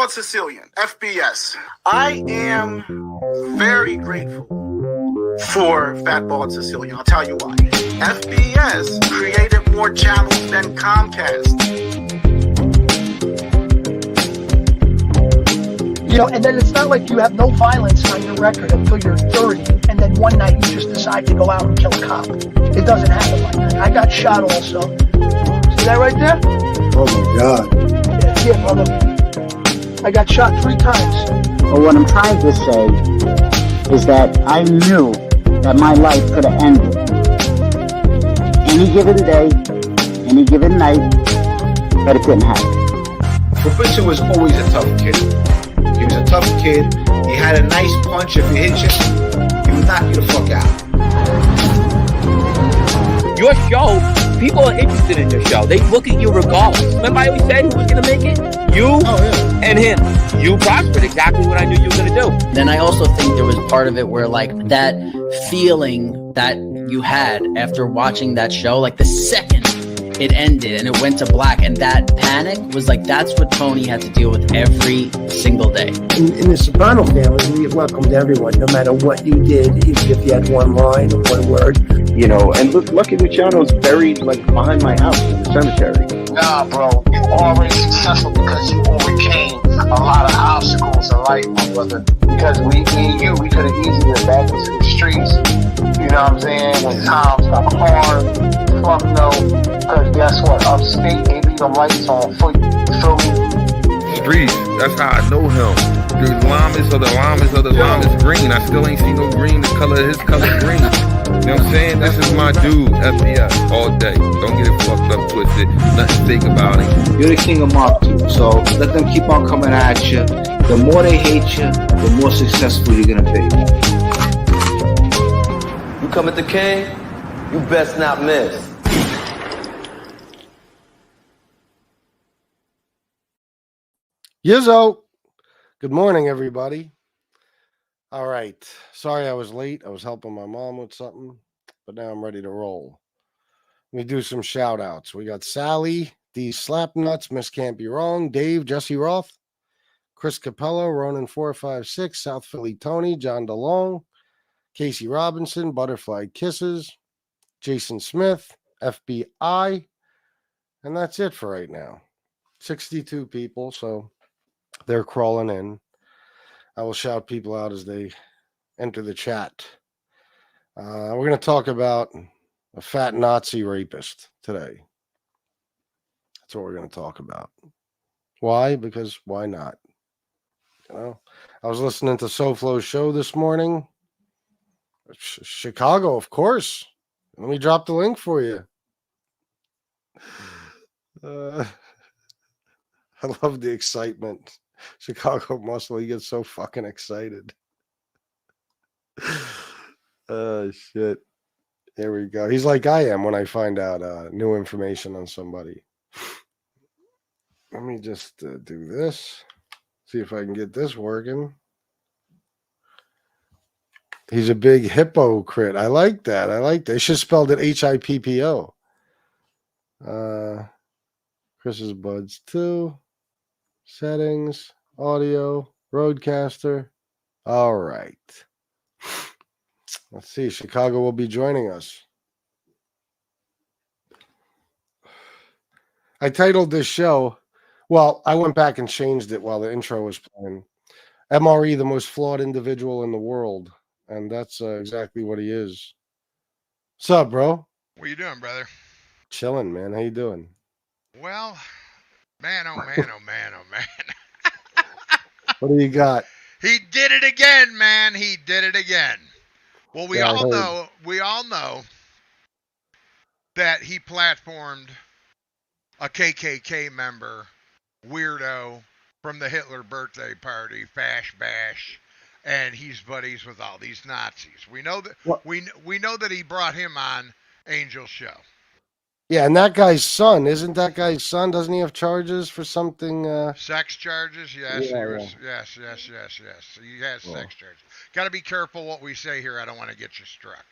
Bald-Sicilian, FBS. I am very grateful for Fat Bald-Sicilian. I'll tell you why. FBS created more channels than Comcast. You know, and then it's not like you have no violence on your record until you're 30, and then one night you just decide to go out and kill a cop. It doesn't happen like that. I got shot also. See that right there? Oh my God. Yeah, brother. I got shot 3 times. But what I'm trying to say is that I knew that my life could have ended any given day, any given night, but it didn't happen. Professor was always a tough kid. He was a tough kid. He had a nice punch. If he hit you, he would knock you the fuck out. Your show, people are interested in your show. They look at you regardless. Remember I always said who was going to make it? You and him. You prospered exactly what I knew you were going to do. Then I also think there was part of it where like that feeling that you had after watching that show, like the second it ended and it went to black, and that panic was like, that's what Tony had to deal with every single day. In the Soprano family, we welcomed everyone, no matter what you did, even if you had one line or one word. You know, and Lucky Luciano's buried like behind my house in the cemetery. Nah, bro, you already successful because you overcame a lot of obstacles in life, my brother. Because me and you, we could have easily been back into the streets. You know what I'm saying? When times got hard, fuck no. Because guess what? Upstate, they leave the lights on for you. Feel me? Streets, that's how I know him. The llamas or the llamas or the llamas green. I still ain't seen no green. The color of his color green. You know what I'm saying? This is my dude, FBS, all day. Don't get it fucked up, twisted. Nothing fake about it. You're the king of Mark II, so let them keep on coming at you. The more they hate you, the more successful you're gonna be. You come at the king, you best not miss. Yizzo, good morning, everybody. All right, sorry I was late. I was helping my mom with something, but now I'm ready to roll. Let me do some shout outs. We got Sally, D Slapnuts, Miss Can't Be Wrong, Dave, Jesse Roth, Chris Capello, Ronan456, South Philly Tony, John DeLong, Casey Robinson, Butterfly Kisses, Jason Smith, FBI, and that's it for right now. 62 people, so they're crawling in. I will shout people out as they enter the chat. We're going to talk about a fat Nazi rapist today. That's what we're going to talk about. Why? Because why not? You know, I was listening to SoFlo's show this morning. Chicago, of course. Let me drop the link for you. I love the excitement. Chicago Muscle, he gets so fucking excited. Oh, shit. Here we go. He's like I am when I find out new information on somebody. Let me just do this. See if I can get this working. He's a big hypocrite. I like that. I like that. They should spelled it HIPPO. Chris's buds too. Settings, audio, Roadcaster. All right. Let's see. Chicago will be joining us. I titled this show, well, I went back and changed it while the intro was playing. MRE, the most flawed individual in the world. And that's exactly what he is. What's up, bro? What you doing, brother? Chilling, man. How you doing? Well, man, oh man, oh man, oh man. What do you got? He did it again, man. He did it again. Well, we all know that he platformed a KKK member, weirdo from the Hitler birthday party, Fash Bash, and he's buddies with all these Nazis. We know that we know that he brought him on Angel's show. Yeah, and that guy's son, isn't that guy's son? Doesn't he have charges for something? Sex charges? Yes, yes. He has sex charges. Got to be careful what we say here. I don't want to get you struck.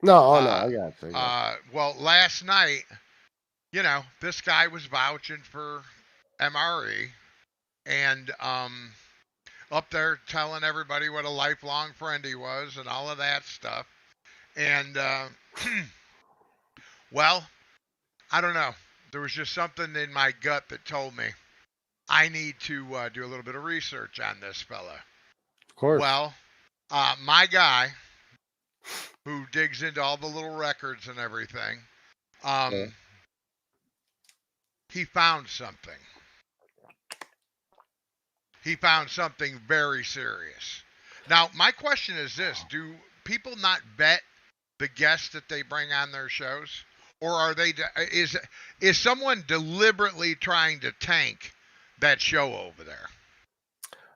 No, I got it. Well, last night, you know, this guy was vouching for MRE, and up there telling everybody what a lifelong friend he was and all of that stuff. And well, I don't know. There was just something in my gut that told me I need to do a little bit of research on this fella. Of course. Well, my guy who digs into all the little records and everything, he found something. He found something very serious. Now, my question is this: do people not vet the guests that they bring on their shows, or are they? Is someone deliberately trying to tank that show over there?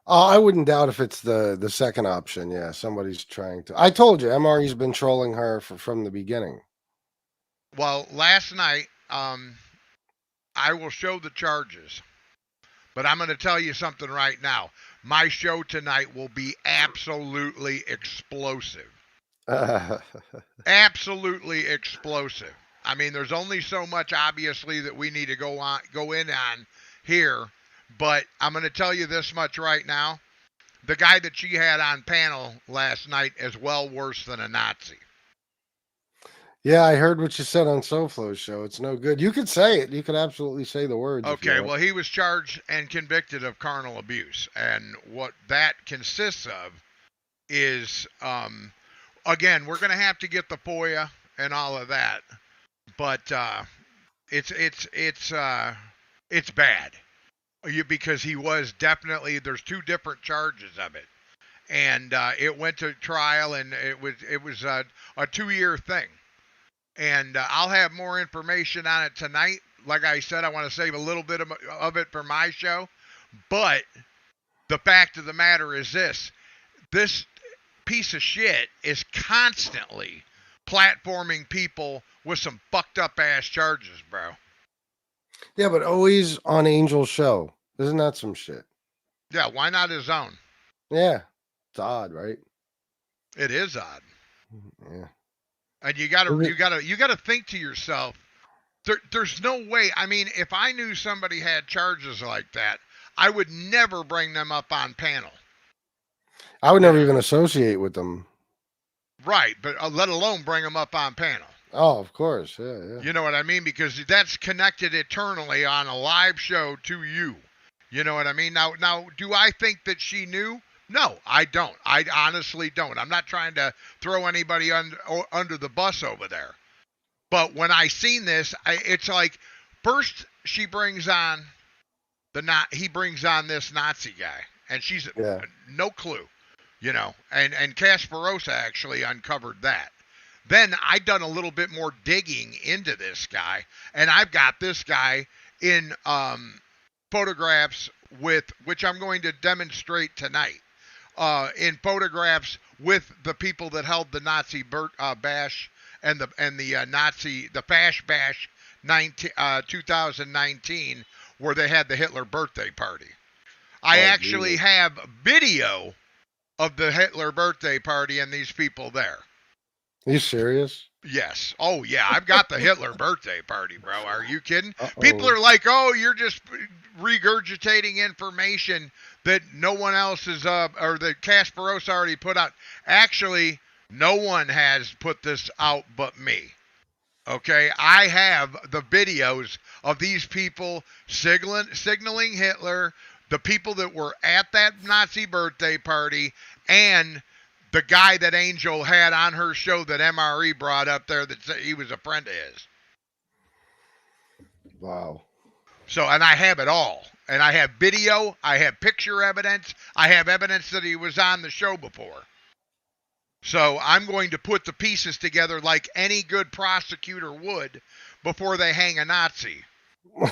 I wouldn't doubt if it's the second option. Yeah, somebody's trying to. I told you, MRE's been trolling her from the beginning. Well, last night, I will show the charges, but I'm going to tell you something right now. My show tonight will be absolutely explosive. Absolutely explosive. I mean, there's only so much, obviously, that we need to go in on here, but I'm going to tell you this much right now. The guy that she had on panel last night is well worse than a Nazi. Yeah, I heard what you said on SoFlo's show. It's no good. You could say it. You could absolutely say the words. Okay, well, he was charged and convicted of carnal abuse. And what that consists of is, again, we're going to have to get the FOIA and all of that. But it's bad. Because he was definitely, there's two different charges of it. And it went to trial, and it was a 2-year thing. And I'll have more information on it tonight. Like I said, I want to save a little bit of it for my show. But the fact of the matter is this piece of shit is constantly platforming people with some fucked up ass charges, bro. Yeah, but always on Angel's show. Isn't that some shit? Yeah, why not his own? Yeah. It's odd, right? It is odd. Yeah. And you gotta think to yourself, there's no way. I mean, if I knew somebody had charges like that, I would never bring them up on panel. I would never even associate with them. Right, but let alone bring them up on panel. Oh, of course, yeah. You know what I mean? Because that's connected eternally on a live show to you. You know what I mean? Now, do I think that she knew? No, I don't. I honestly don't. I'm not trying to throw anybody under the bus over there. But when I seen this, it's like first he brings on this Nazi guy, and she's no clue, you know. And Kasparosa actually uncovered that. Then I done a little bit more digging into this guy, and I've got this guy in photographs which I'm going to demonstrate tonight. In photographs with the people that held the Nazi bash and the Nazi Fash Bash 2019, where they had the Hitler birthday party. I actually have video of the Hitler birthday party and these people there. Are you serious? Yes. Oh, yeah. I've got the Hitler birthday party, bro. Are you kidding? People are like, oh, you're just regurgitating information that no one else is or that Kasparosa already put out. Actually, no one has put this out but me. Okay? I have the videos of these people signaling Hitler, the people that were at that Nazi birthday party, and the guy that Angel had on her show that MRE brought up there that said he was a friend of his. Wow. So, and I have it all. And I have video, I have picture evidence, I have evidence that he was on the show before. So I'm going to put the pieces together like any good prosecutor would before they hang a Nazi.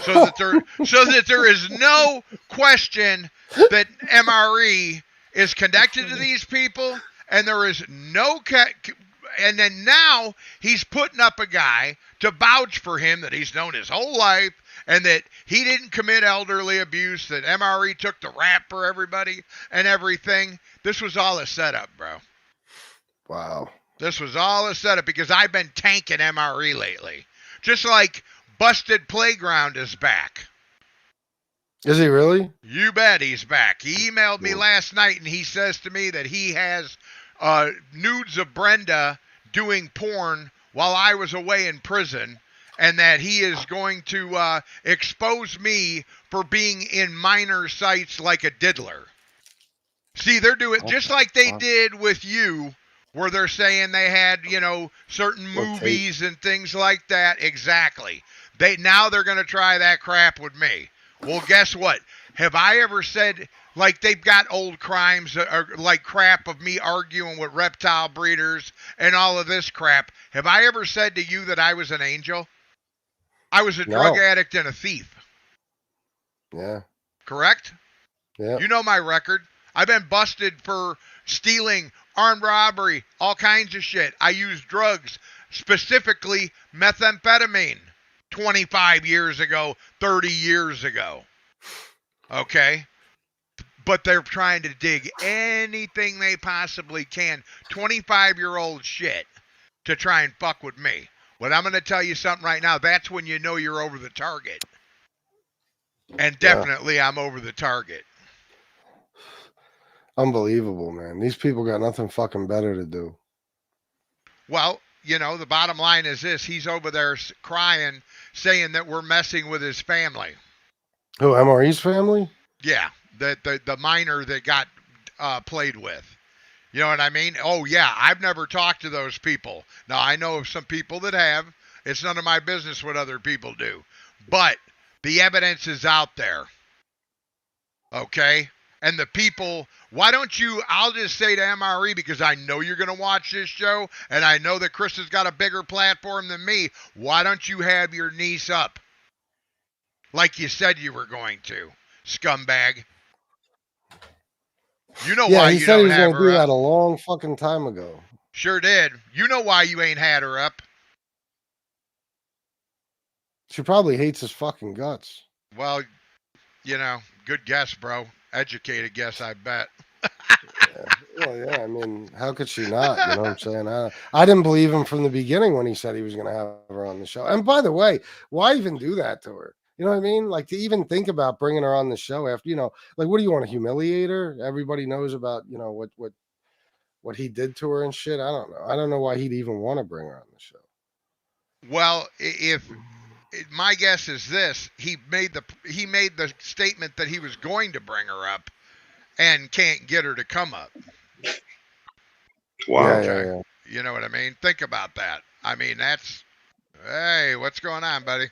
So that there is no question that MRE is connected to these people, and there is no and then now he's putting up a guy to vouch for him that he's known his whole life, and that he didn't commit elderly abuse, that MRE took the rap for everybody and everything. This was all a setup, bro. Wow. This was all a setup because I've been tanking MRE lately. Just like Busted Playground is back. Is he really? You bet he's back. He emailed me last night, and he says to me that he has nudes of Brenda doing porn while I was away in prison, and that he is going to expose me for being in minor sites like a diddler. See, they're doing just like they did with you, where they're saying they had, certain movies and things like that. Exactly. Now they're going to try that crap with me. Well, guess what? Have I ever said, like, they've got old crimes, like crap of me arguing with reptile breeders and all of this crap? Have I ever said to you that I was an angel? I was a drug addict and a thief. Yeah. Correct? Yeah. You know my record. I've been busted for stealing, armed robbery, all kinds of shit. I used drugs, specifically methamphetamine, 25 years ago, 30 years ago. Okay? But they're trying to dig anything they possibly can, 25-year-old shit, to try and fuck with me. But I'm going to tell you something right now. That's when you know you're over the target. And definitely I'm over the target. Unbelievable, man. These people got nothing fucking better to do. Well, the bottom line is this. He's over there crying, saying that we're messing with his family. Who, MRE's family? Yeah, the minor that got played with. You know what I mean? Oh, yeah, I've never talked to those people. Now, I know of some people that have. It's none of my business what other people do. But the evidence is out there. Okay? And the people, why don't you, I'll just say to MRE, because I know you're going to watch this show, and I know that Chris has got a bigger platform than me, why don't you have your niece up? Like you said you were going to, scumbag. You know why you don't have her up. Yeah, he said he was going to do that a long fucking time ago. Sure did. You know why you ain't had her up. She probably hates his fucking guts. Well, good guess, bro. Educated guess, I bet. Yeah, I mean, how could she not? You know what I'm saying? I didn't believe him from the beginning when he said he was going to have her on the show. And by the way, why even do that to her? You know what I mean? Like, to even think about bringing her on the show after, like, what do you want to humiliate her? Everybody knows about, what he did to her and shit. I don't know. I don't know why he'd even want to bring her on the show. Well, if my guess is this, he made the statement that he was going to bring her up and can't get her to come up. Wow. Yeah. You know what I mean? Think about that. I mean, hey, what's going on, buddy?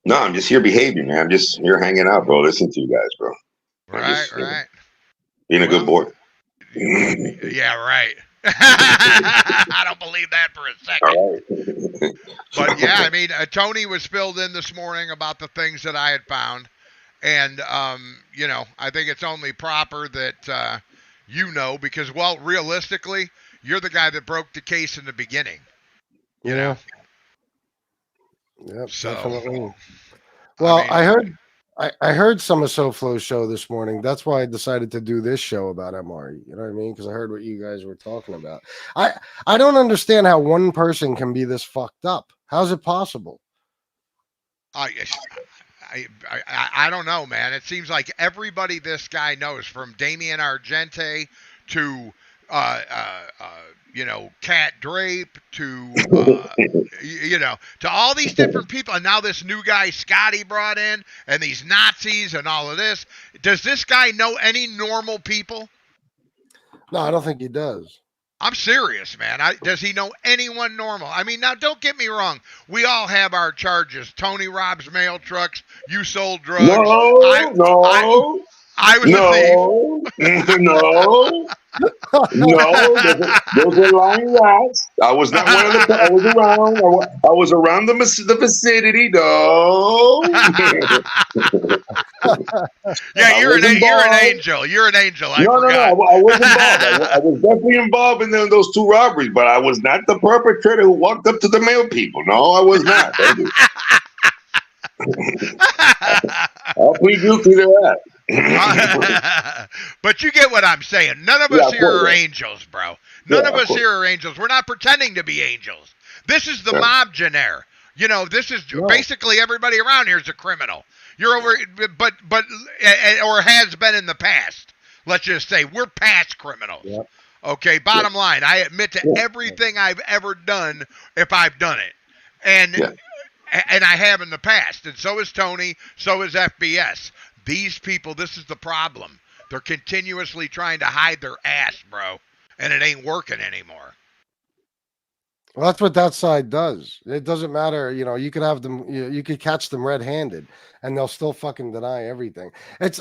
No, I'm just here behaving, man. I'm just here hanging out, bro. Listening to you guys, bro. Right. Being a good boy. Yeah, right. I don't believe that for a second. Right. But yeah, I mean, Tony was filled in this morning about the things that I had found. And, I think it's only proper that, because, well, realistically, you're the guy that broke the case in the beginning. You know? Yep, so, definitely. Well, I heard some of SoFlo's show this morning. That's why I decided to do this show about MRE. You know what I mean? Because I heard what you guys were talking about. I don't understand how one person can be this fucked up. How's it possible? I don't know, man. It seems like everybody this guy knows, from Damian Argente to Cat Drape to to all these different people, and now this new guy Scotty brought in, and these Nazis and all of this. Does this guy know any normal people? No, I don't think he does. I'm serious, man. Does he know anyone normal? I mean, now don't get me wrong. We all have our charges. Tony robs mail trucks. You sold drugs. I was a thief. No, those are lying rats. I was not one of the. I was around. I was around the vicinity. No. Yeah, you're an angel. You're an angel. I forgot. I was involved. I was definitely involved in those two robberies, but I was not the perpetrator who walked up to the mail people. No, I was not. I'll plead guilty to that. But you get what I'm saying. None of us here are angels, bro. None of us here are angels. We're not pretending to be angels. This is the mob genre. You know, this is basically everybody around here is a criminal. You're over, but or has been in the past. Let's just say we're past criminals. Yep. Okay, bottom line, I admit to everything I've ever done if I've done it. And I have in the past. And so is Tony, so is FBS. These people, this is the problem. They're continuously trying to hide their ass, bro. And it ain't working anymore. Well, that's what that side does. It doesn't matter, you know, you could have them, you could catch them red-handed and they'll still fucking deny everything.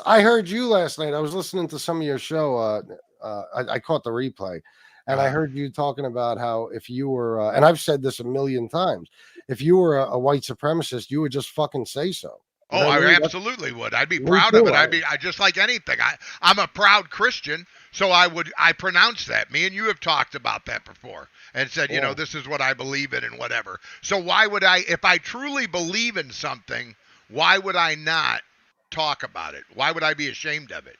I heard you last night. I was listening to some of your show. I caught the replay and I heard you talking about how if you were, and I've said this a million times, if you were a white supremacist, you would just fucking say so. You know I absolutely would. I'd be proud of it. I just like anything. I'm a proud Christian, so I pronounce that. Me and you have talked about that before and said, you know, this is what I believe in and whatever. So why would I, if I truly believe in something, why would I not talk about it? Why would I be ashamed of it?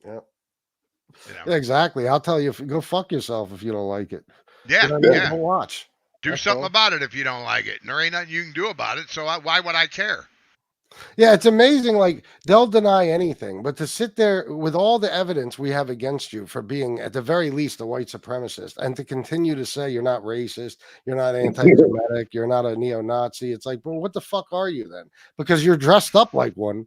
Yeah. You know? Yeah, exactly. I'll tell you, go fuck yourself if you don't like it. Yeah, Go watch. Do something about it if you don't like it. And there ain't nothing you can do about it, so why would I care? Yeah, it's amazing. Like, they'll deny anything, but to sit there with all the evidence we have against you for being, at the very least, a white supremacist, and to continue to say you're not racist, you're not anti-Semitic, you're not a neo-Nazi. It's like, well, what the fuck are you then? Because you're dressed up like one.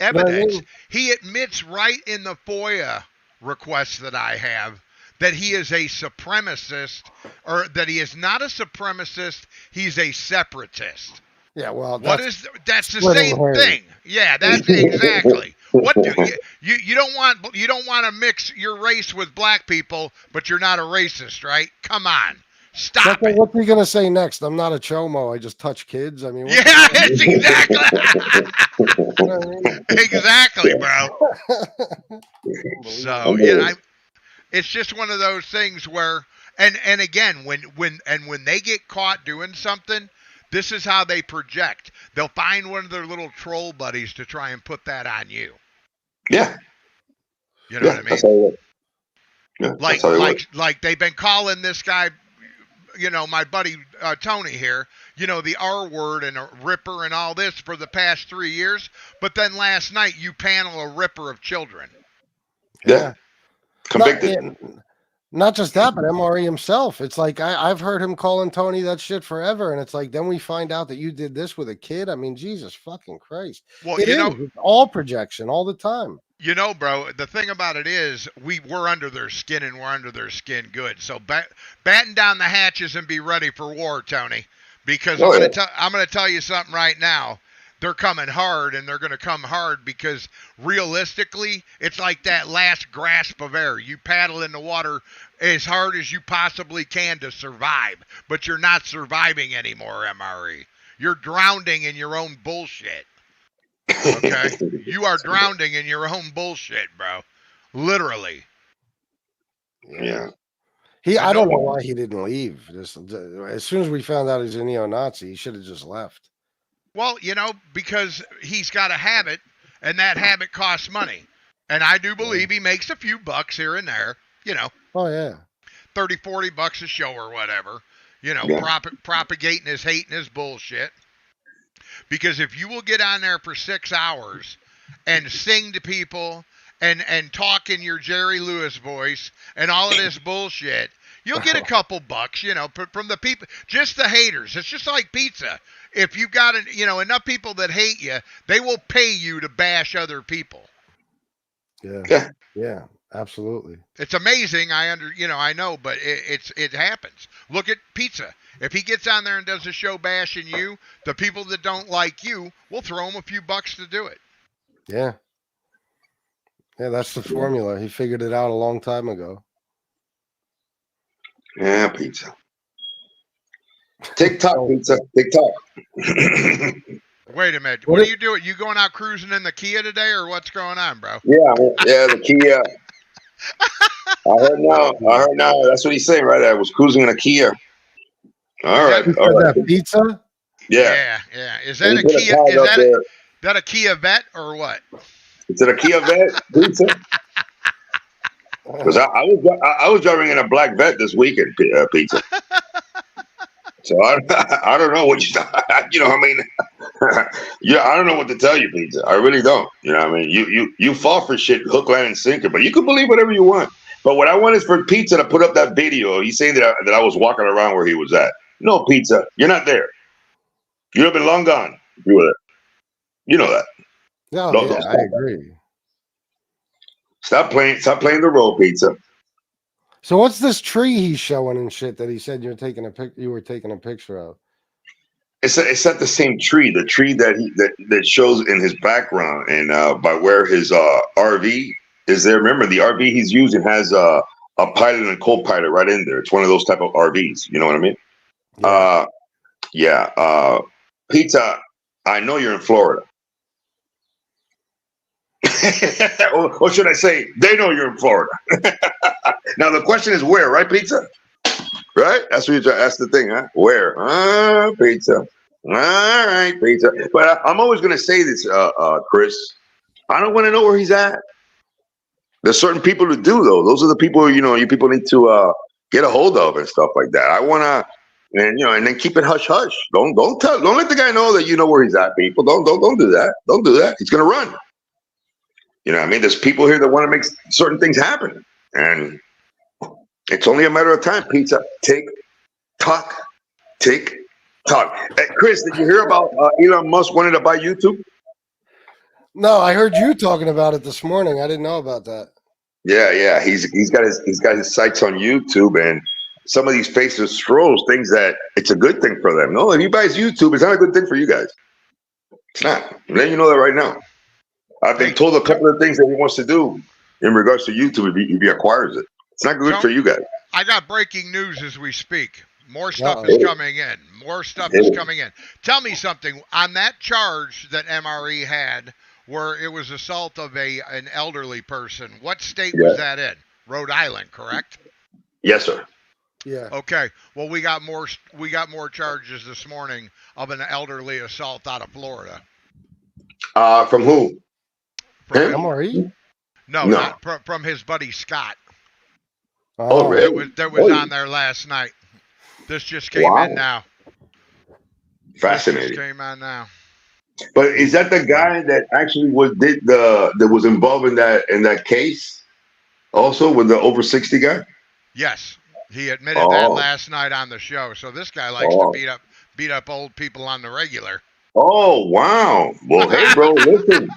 Evidence. You know what I mean? He admits right in the FOIA request that I have that he is a supremacist, or that he is not a supremacist, he's a separatist. Yeah, well, that's the same thing. Yeah, that's exactly. What do you don't want to mix your race with black people, but you're not a racist, right? Come on. Stop it. What are you gonna say next? I'm not a chomo. I just touch kids. I mean, yeah, it's exactly, bro. So yeah, it's just one of those things where, and again, when they get caught doing something, this is how they project. They'll find one of their little troll buddies to try and put that on you. Yeah. You know what I mean? Like they've been calling this guy, you know, my buddy Tony here, you know, the R word and a ripper and all this for the past 3 years. But then last night you panel a ripper of children. Yeah. Convicted. Not just that, but MRE himself. It's like I've heard him calling Tony that shit forever, and it's like then we find out that you did this with a kid. I mean, Jesus fucking Christ! Well, it's all projection all the time. You know, bro, the thing about it is we're under their skin, and we're under their skin good. So batten down the hatches and be ready for war, Tony, because I'm going to tell you something right now. They're coming hard, and they're going to come hard because realistically, it's like that last grasp of air. You paddle in the water as hard as you possibly can to survive, but you're not surviving anymore, MRE. You're drowning in your own bullshit. Okay? You are drowning in your own bullshit, bro. Literally. Yeah. I don't know why he didn't leave. As soon as we found out he's a neo-Nazi, he should have just left. Well, you know, because he's got a habit, and that habit costs money. And I do believe he makes a few bucks here and there, you know. Oh, yeah. 30, 40 bucks a show or whatever. You know, propagating his hate and his bullshit. Because if you will get on there for 6 hours and sing to people and talk in your Jerry Lewis voice and all of this bullshit, you'll get a couple bucks, you know, from the people, just the haters. It's just like pizza. If you've got enough people that hate you, they will pay you to bash other people. Yeah, absolutely. It's amazing. I know, but it happens. Look at pizza. If he gets on there and does a show bashing you, the people that don't like you will throw him a few bucks to do it. Yeah. Yeah, that's the formula. He figured it out a long time ago. Yeah, pizza. TikTok, pizza. TikTok. Wait a minute. What are you doing? You going out cruising in the Kia today, or what's going on, bro? Yeah, the Kia. I heard now. That's what he's saying, right? I was cruising in a Kia. All right. That pizza? Yeah. Is that a Kia? That a Kia Vet or what? Is it a Kia Vet pizza? Because I was driving in a black Vet this weekend, pizza. So I don't know what you know. I mean, yeah, I don't know what to tell you, Pizza. I really don't. You know, what I mean, you fall for shit, hook, line, and sinker. But you can believe whatever you want. But what I want is for Pizza to put up that video. He's saying that I was walking around where he was at. No, Pizza, you're not there. You'd have been long gone if you were there. You know that. No, Don't I agree. Stop playing the role, Pizza. So what's this tree he's showing and shit that he said you were taking a picture of? It's not the same tree. The tree that shows in his background and by where his RV is there. Remember, the RV he's using has a pilot and a co-pilot right in there. It's one of those type of RVs. You know what I mean? Yeah. Pizza, I know you're in Florida. Or should I say, they know you're in Florida. Now the question is where, right, Pizza? Right? That's the thing, huh? Where? Pizza. All right, Pizza. But I'm always gonna say this, Chris. I don't want to know where he's at. There's certain people who do, though. Those are the people you people need to get a hold of and stuff like that. I wanna, and then keep it hush hush. Don't let the guy know that you know where he's at. People, don't do that. Don't do that. He's gonna run. You know what I mean? There's people here that want to make certain things happen. And it's only a matter of time, Pizza. Tick, tock. Hey, Chris, did you hear about Elon Musk wanting to buy YouTube? No, I heard you talking about it this morning. I didn't know about that. Yeah. He's got his sites on YouTube, and some of these faces trolls things that it's a good thing for them. No, if he buys YouTube, it's not a good thing for you guys. It's not. I'm letting you know that right now. I've been told a couple of things that he wants to do in regards to YouTube if he acquires it. It's not good for you guys. I got breaking news as we speak. More stuff is coming in. More stuff is coming in. Tell me something. On that charge that MRE had, where it was assault of an elderly person, what state was that in? Rhode Island, correct? Yes, sir. Yeah. Okay. Well, we got more charges this morning of an elderly assault out of Florida. From who? From MRE? No, not from his buddy Scott. Oh, really? That was on there last night. This just came in now. Fascinating. This just came on now. But is that the guy that actually that was involved in that case? Also with the over 60 guy? Yes, he admitted that last night on the show. So this guy likes to beat up old people on the regular. Oh, wow. Well, hey, bro, listen.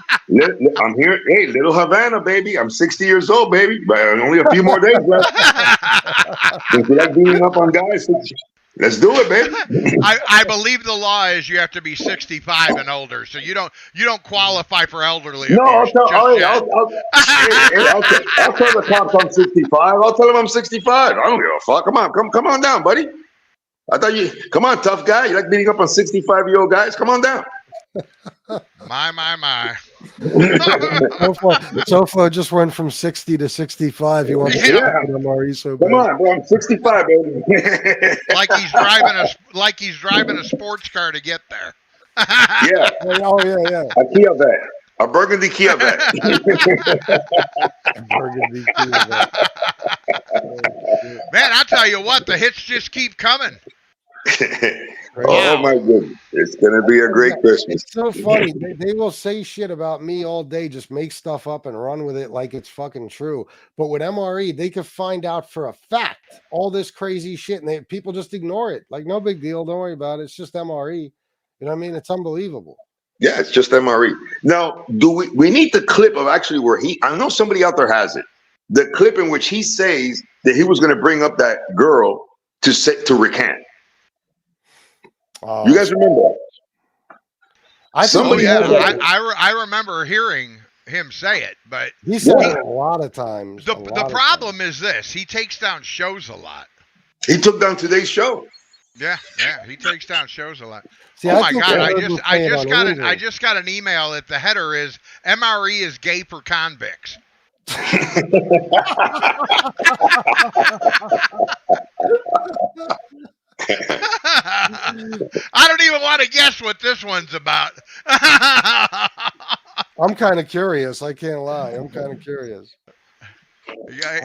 I'm here. Hey, little Havana, baby. I'm 60 years old, baby. But only a few more days left. If you like beating up on guys, let's do it, baby. I believe the law is you have to be 65 and older, so you don't qualify for elderly abuse. I'll tell the cops I'm 65. I'll tell them I'm 65. I don't give a fuck. Come on down, buddy. Come on, tough guy. You like beating up on 65-year-old guys? Come on down. My. So far, just went from 60 to 65. You want to MRE so bad. Come on, bro. I'm 65, baby. like he's driving a sports car to get there. Yeah. Oh, yeah. A Kia Vet. A burgundy Kia Vet. Man, I'll tell you what, the hits just keep coming. Oh my goodness. It's gonna be a great Christmas. It's so funny. They will say shit about me all day, just make stuff up and run with it like it's fucking true. But with MRE, they could find out for a fact all this crazy shit, and people just ignore it. Like, no big deal, don't worry about it. It's just MRE. You know what I mean? It's unbelievable. Yeah, it's just MRE. Now, we need the clip of actually where I know somebody out there has it. The clip in which he says that he was going to bring up that girl to recant. You guys remember that? I remember hearing him say it, but he said it a lot of times. The problem is this: he takes down shows a lot. He took down today's show. Yeah, he takes down shows a lot. See, oh my God! I just got an email that the header is MRE is gay for convicts. I don't even want to guess what this one's about. I'm kind of curious. I can't lie. I'm kind of curious. Yeah,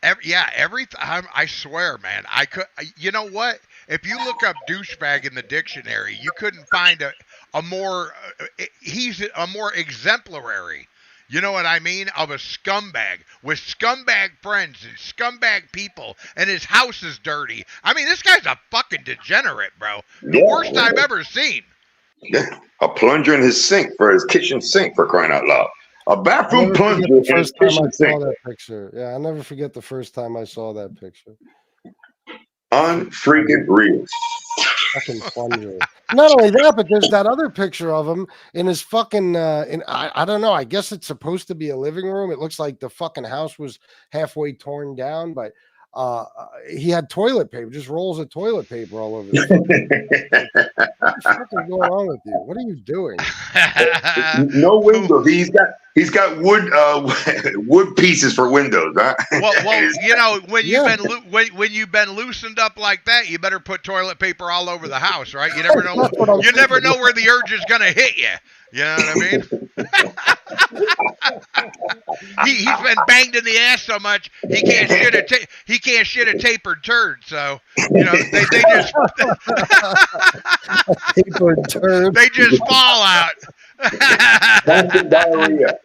I swear, man. You know what? If you look up douchebag in the dictionary, you couldn't find a more. He's a more exemplary. You know what I mean? Of a scumbag with scumbag friends and scumbag people, and his house is dirty. I mean, this guy's a fucking degenerate, bro. The worst I've ever seen. Yeah, a plunger in his sink for his kitchen sink, for crying out loud. A bathroom plunger in his kitchen sink. That picture. Yeah, I'll never forget the first time I saw that picture. Unfreaking real. Fucking plunger. Not only that, but there's that other picture of him in his fucking I don't know, I guess it's supposed to be a living room. It looks like the fucking house was halfway torn down, but he had toilet paper, just rolls of toilet paper all over the What the fuck is going on with you? What are you doing? No windows. He's got wood pieces for windows, huh? Well, you know, when you've been loosened up like that, you better put toilet paper all over the house, right? You never know. You never know where the urge is gonna hit you. You know what I mean? He's been banged in the ass so much he can't shit a tapered turd. So you know they just tapered turd. They just fall out. That's the diarrhea.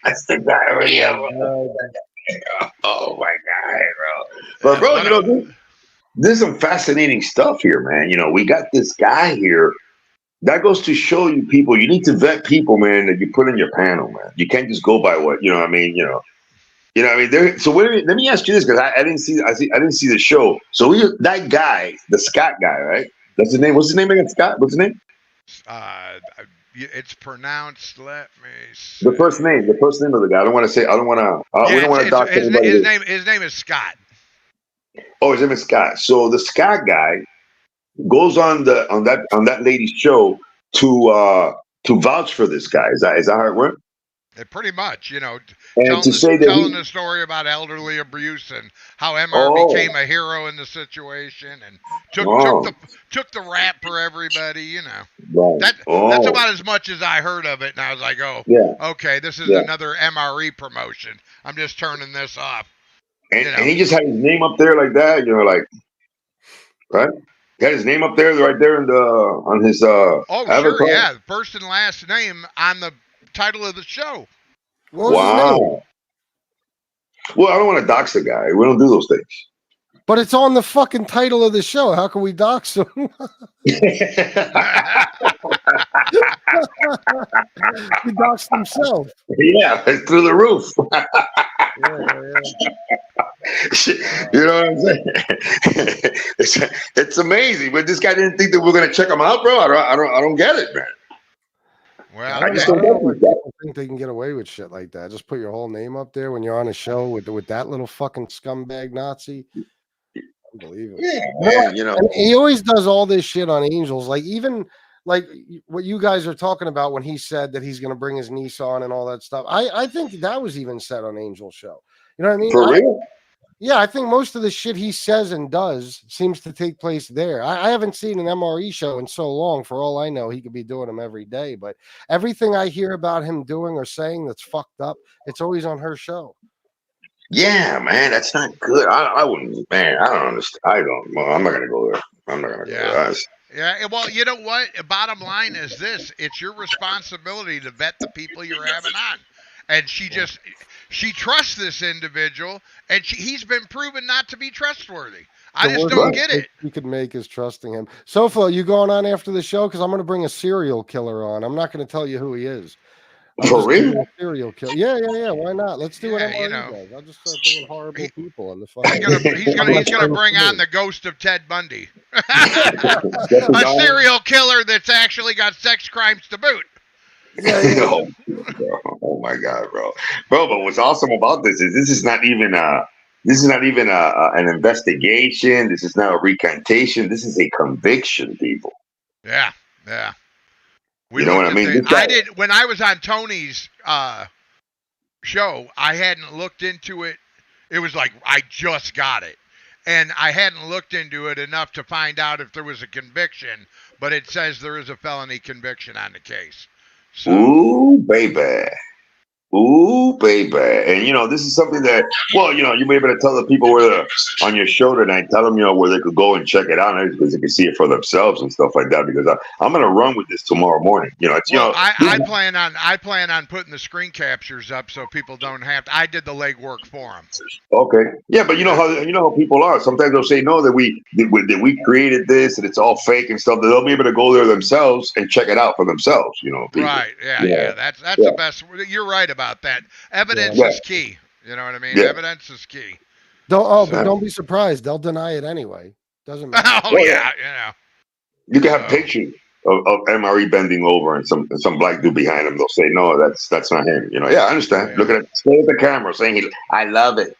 That's the diarrhea. Oh my God, bro! But bro, you know, there's some fascinating stuff here, man. You know, we got this guy here. That goes to show you people. You need to vet people, man, that you put in your panel, man. You can't just go by what you know. What I mean, you know what I mean. So let me ask you this, because I didn't see the show. So that guy, the Scott guy, right? That's his name. What's his name again? Scott. What's his name? It's pronounced. Let me see. The first name of the guy. I don't want to say. We don't want to dox anybody. His name is Scott. Oh, his name is Scott. So the Scott guy goes on that lady's show to vouch for this guy. Is that how it went? Pretty much, you know, telling the story about elderly abuse and how MR became a hero in the situation and took the rap for everybody, you know. Right. That's about as much as I heard of it, and I was like, okay, this is another MRE promotion. I'm just turning this off. And he just had his name up there like that, you know, like, right? He had his name up there, right there on his avatar. Sure, yeah, first and last name on the title of the show. Wow. Well, I don't want to dox the guy. We don't do those things. But it's on the fucking title of the show. How can we dox him? He doxed himself. Yeah, it's through the roof. You know what I'm saying? It's amazing, but this guy didn't think that we were gonna check him out, bro. I don't get it, man. Well, I just don't know why people think they can get away with shit like that. Just put your whole name up there when you're on a show with that little fucking scumbag Nazi. Unbelievable. Yeah, you know. And he always does all this shit on Angels. Like even like what you guys are talking about when he said that he's going to bring his niece on and all that stuff. I think that was even said on Angel's show. You know what I mean? For real? Yeah, I think most of the shit he says and does seems to take place there. I haven't seen an MRE show in so long. For all I know, he could be doing them every day. But everything I hear about him doing or saying that's fucked up, it's always on her show. Yeah, man, that's not good. I wouldn't, man. I don't understand. I'm not gonna go there. I'm not gonna go there. Yeah, well, you know what? Bottom line is this: it's your responsibility to vet the people you're having on. And she trusts this individual, and he's been proven not to be trustworthy. I just don't get it. You could make is trusting him. Sofa, you going on after the show? Because I'm going to bring a serial killer on. I'm not going to tell you who he is. For real? Serial killer. Yeah. Why not? Let's do what MRE does. I'll just start bringing horrible people in the fucking. He's gonna bring on the ghost of Ted Bundy, a serial killer that's actually got sex crimes to boot. Yeah. Oh my God, bro. But what's awesome about this is this is not even an investigation. This is not a recantation. This is a conviction, people. Yeah. You know what I mean? I did when I was on Tony's show. I hadn't looked into it. It was like I just got it, and I hadn't looked into it enough to find out if there was a conviction. But it says there is a felony conviction on the case. So, ooh, baby. Ooh, baby. And, you know, this is something that, well, you know, you'll be able to tell the people where on your show tonight, tell them, you know, where they could go and check it out because they can see it for themselves and stuff like that. Because I'm going to run with this tomorrow morning. You know, it's, well, you know. I plan on putting the screen captures up so people don't have to. I did the legwork for them. Okay. Yeah, but you know how people are. Sometimes they'll say no, that we created this and it's all fake and stuff. They'll be able to go there themselves and check it out for themselves. You know. People. Right. Yeah. That's the best. You're right about that. Evidence is key. You know what I mean? Yeah. Evidence is key. But don't be surprised. They'll deny it anyway. Doesn't matter. Oh yeah. You know. You can have pictures of MRE bending over and some black dude behind him. They'll say no, that's not him. You know. Yeah, I understand. Yeah. Looking at the camera, saying I love it.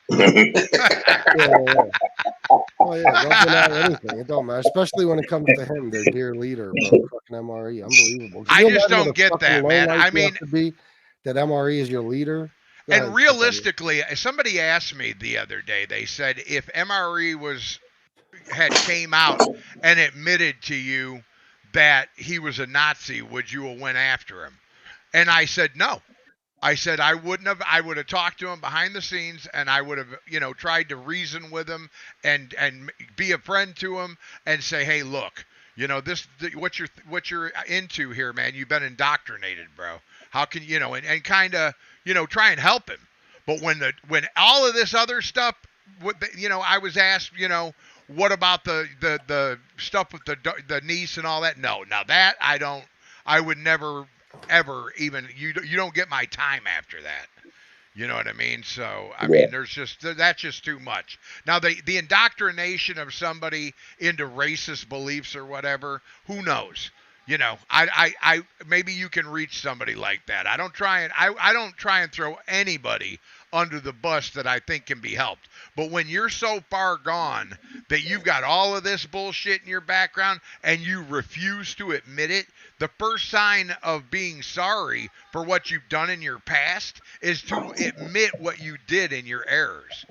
Oh yeah, they'll deny anything. It don't matter, especially when it comes to him, their dear leader, bro. Fucking MRE, unbelievable. I just don't get that, man. I mean, that MRE is your leader. And realistically, somebody asked me the other day. They said if MRE had came out and admitted to you that he was a Nazi, would you have went after him? And I said no. I said I wouldn't have. I would have talked to him behind the scenes, and I would have, you know, tried to reason with him and be a friend to him and say, hey, look, you know, what you're into here, man. You've been indoctrinated, bro. How can you know? And kind of, you know, try and help him. But when all of this other stuff, you know, I was asked, you know, what about the stuff with the niece and all that? No, now that I would never ever even you don't get my time after that. You know what I mean? So I mean, that's just too much. Now the indoctrination of somebody into racist beliefs or whatever, who knows? You know, I maybe you can reach somebody like that. I don't try and throw anybody under the bus that I think can be helped. But when you're so far gone that you've got all of this bullshit in your background and you refuse to admit it, the first sign of being sorry for what you've done in your past is to admit what you did in your errors.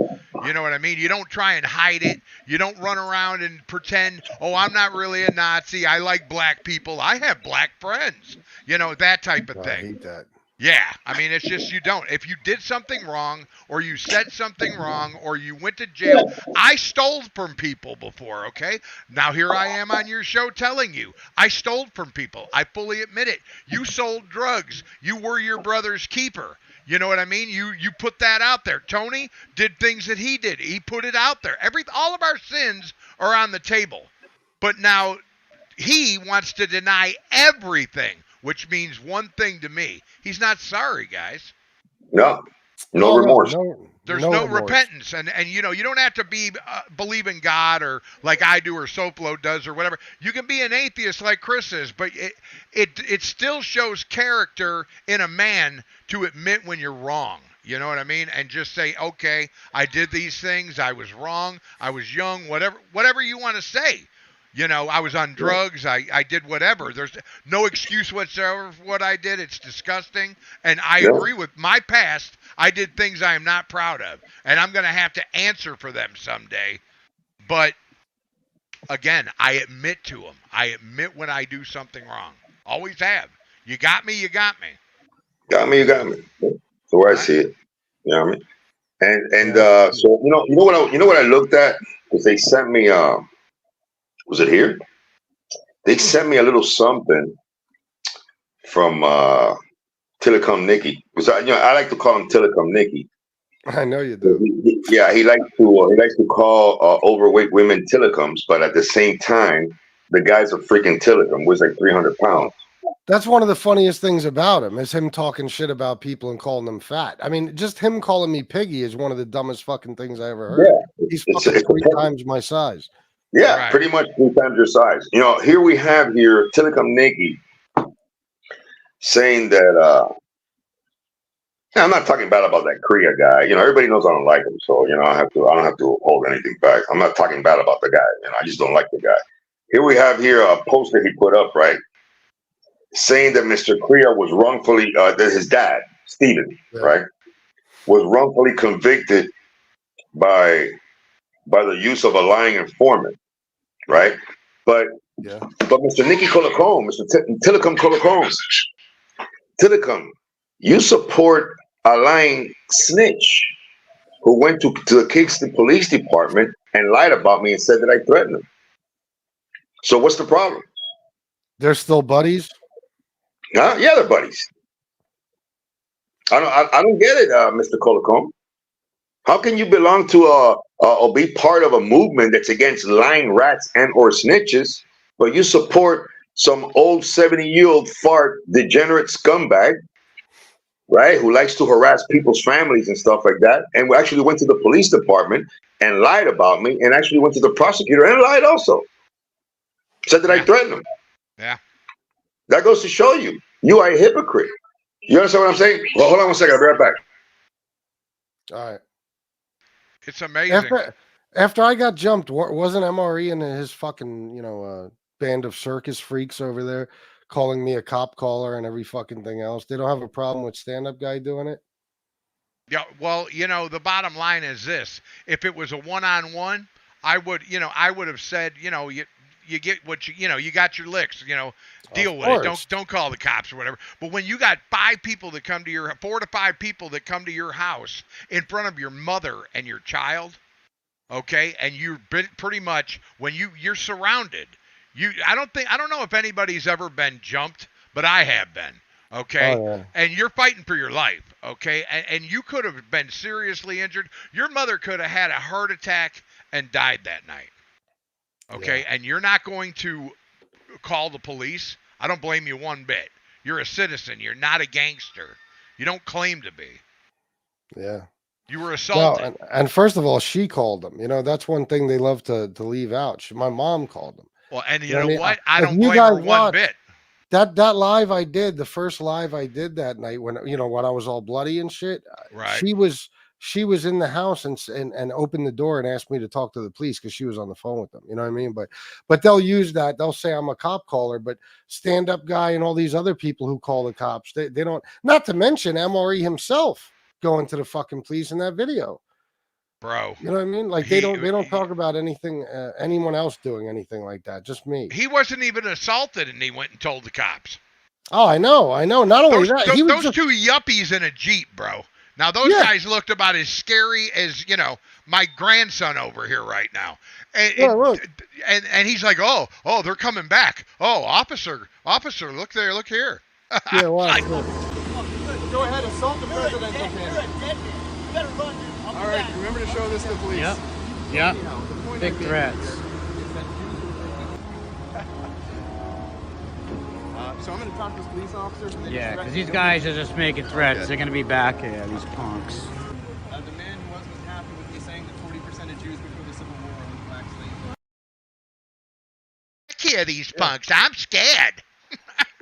You know what I mean? You don't try and hide it. You don't run around and pretend, oh, I'm not really a Nazi. I like black people. I have black friends. You know, that type of thing. I hate that. Yeah, I mean, it's just you don't. If you did something wrong or you said something wrong or you went to jail, I stole from people before, okay? Now here I am on your show telling you, I stole from people. I fully admit it. You sold drugs. You were your brother's keeper. You know what I mean? You put that out there. Tony did things that he did. He put it out there. All of our sins are on the table. But now he wants to deny everything, which means one thing to me. He's not sorry, guys. No remorse. There's no repentance. And you know, you don't have to believe in God or like I do or Soplo does or whatever. You can be an atheist like Chris is, but it still shows character in a man to admit when you're wrong. You know what I mean? And just say, okay, I did these things. I was wrong. I was young, whatever you want to say. You know, I was on drugs. I did whatever. There's no excuse whatsoever for what I did. It's disgusting. And I agree with my past. I did things I am not proud of. And I'm going to have to answer for them someday. But, again, I admit to them. I admit when I do something wrong. Always have. You got me, you got me. Got me, you got me. That's the way I see it. You know what I mean? And so, you know what I looked at? Because they sent me... was it here? They sent me a little something from Telecom Nicky. Because I like to call him Telecom Nicky. I know you do. He likes to call overweight women telecoms, but at the same time, the guy's a freaking telecom, weighs like 300 pounds. That's one of the funniest things about him is him talking shit about people and calling them fat. I mean, just him calling me piggy is one of the dumbest fucking things I ever heard. Yeah, he's fucking 3 times my size. Yeah, right. Pretty much 3 times your size. You know, here we have Telecom Nicky saying that I'm not talking bad about that Korea guy. You know, everybody knows I don't like him, so you know I don't have to hold anything back. I'm not talking bad about the guy. You know, I just don't like the guy. Here we have a poster he put up, right, saying that Mr. Korea was wrongfully that his dad, Steven, right, was wrongfully convicted by the use of a lying informant. Right, but Mr. Nicky Colacombe, Mr. Telecom Colacombe, Telecom, you support a lying snitch who went to the Kingston Police Department and lied about me and said that I threatened him. So what's the problem? They're still buddies? Huh? Yeah, they're buddies. I don't get it, Mr. Colacombe. How can you belong to or be part of a movement that's against lying rats and or snitches, but you support some old 70-year-old fart degenerate scumbag, right, who likes to harass people's families and stuff like that, and we actually went to the police department and lied about me, and actually went to the prosecutor and lied also. Said that I threatened him. Yeah. That goes to show you, you are a hypocrite. You understand what I'm saying? Well, hold on one second. I'll be right back. All right. It's amazing. After I got jumped, wasn't MRE and his fucking, band of circus freaks over there calling me a cop caller and every fucking thing else? They don't have a problem with stand-up guy doing it? Yeah, well, the bottom line is this. If it was a one-on-one, I would have said, you get what you got your licks, deal with it. Don't call the cops or whatever. But when you got 4 to 5 people that come to your house in front of your mother and your child, okay, and you're pretty much when you're surrounded. I don't know if anybody's ever been jumped, but I have been. Okay, and you're fighting for your life. Okay, and you could have been seriously injured. Your mother could have had a heart attack and died that night. Okay, and you're not going to call the police. I don't blame you one bit. You're a citizen. You're not a gangster. You don't claim to be. Yeah. You were assaulted. No, and first of all, she called them. That's one thing they love to leave out. My mom called them. Well, and you know what? I don't blame her one bit. That live I did, the first live I did that night when when I was all bloody and shit. Right. She was in the house and opened the door and asked me to talk to the police because she was on the phone with them. You know what I mean? But they'll use that. They'll say I'm a cop caller, but stand-up guy and all these other people who call the cops, they don't. Not to mention MRE himself going to the fucking police in that video. Bro. You know what I mean? Like they don't talk about anything, anyone else doing anything like that. Just me. He wasn't even assaulted, and he went and told the cops. Oh, I know. Not only that, those 2 yuppies in a Jeep, bro. Now those guys looked about as scary as my grandson over here right now. And he's like, oh, they're coming back. Oh, officer, look there, look here. Yeah, why? Go ahead, assault the presidential candidate. All right, remember to show this to the police. Yep. Big threats. So I'm going to talk to this police officer. Yeah, because these guys are just making threats. They're going to be back here, these punks. The man wasn't happy with me saying that 40% of Jews before the Civil War were black slaves. I hear these punks. I'm scared.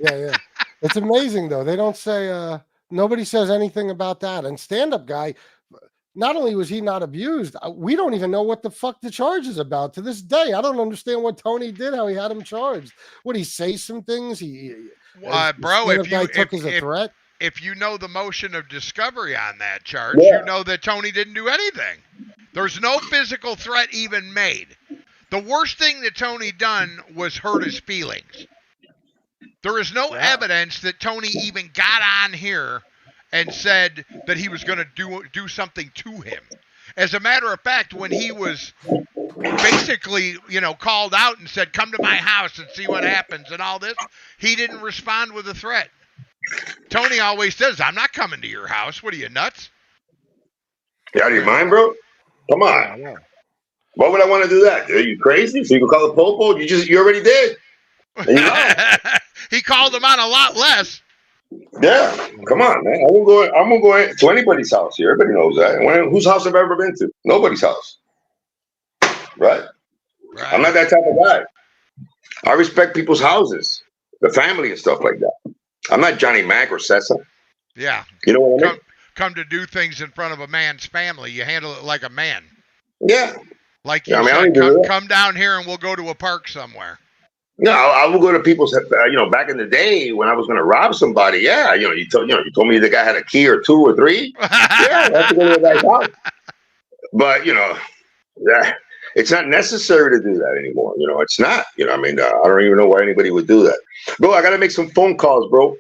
Yeah. It's amazing, though. They don't say, nobody says anything about that. And stand-up guy, not only was he not abused, we don't even know what the fuck the charge is about to this day. I don't understand what Tony did, how he had him charged. Would he say some things? Bro, if you know the motion of discovery on that charge, you know that Tony didn't do anything. There's no physical threat even made. The worst thing that Tony done was hurt his feelings. There is no evidence that Tony even got on here and said that he was going to do something to him. As a matter of fact, when he was basically, called out and said, come to my house and see what happens and all this, he didn't respond with a threat. Tony always says, I'm not coming to your house. What are you, nuts? You out of your mind, bro? Come on. Yeah. Why would I want to do that? Are you crazy? So you can call the popo? You already did. He called him on a lot less. Yeah, come on, man. I'm gonna go to anybody's house here. Everybody knows that. Whose house have I ever been to? Nobody's house. Right? I'm not that type of guy. I respect people's houses, the family and stuff like that. I'm not Johnny Mac or Sessa. Yeah. You know what I mean? Come to do things in front of a man's family. You handle it like a man. Yeah. Like you said, come down here and we'll go to a park somewhere. No, I will go to people's. Back in the day when I was going to rob somebody. Yeah, you told me the guy had a key or 2 or 3. Yeah, I have to go to the guy's house. But it's not necessary to do that anymore. It's not. I don't even know why anybody would do that. Bro, I got to make some phone calls, bro.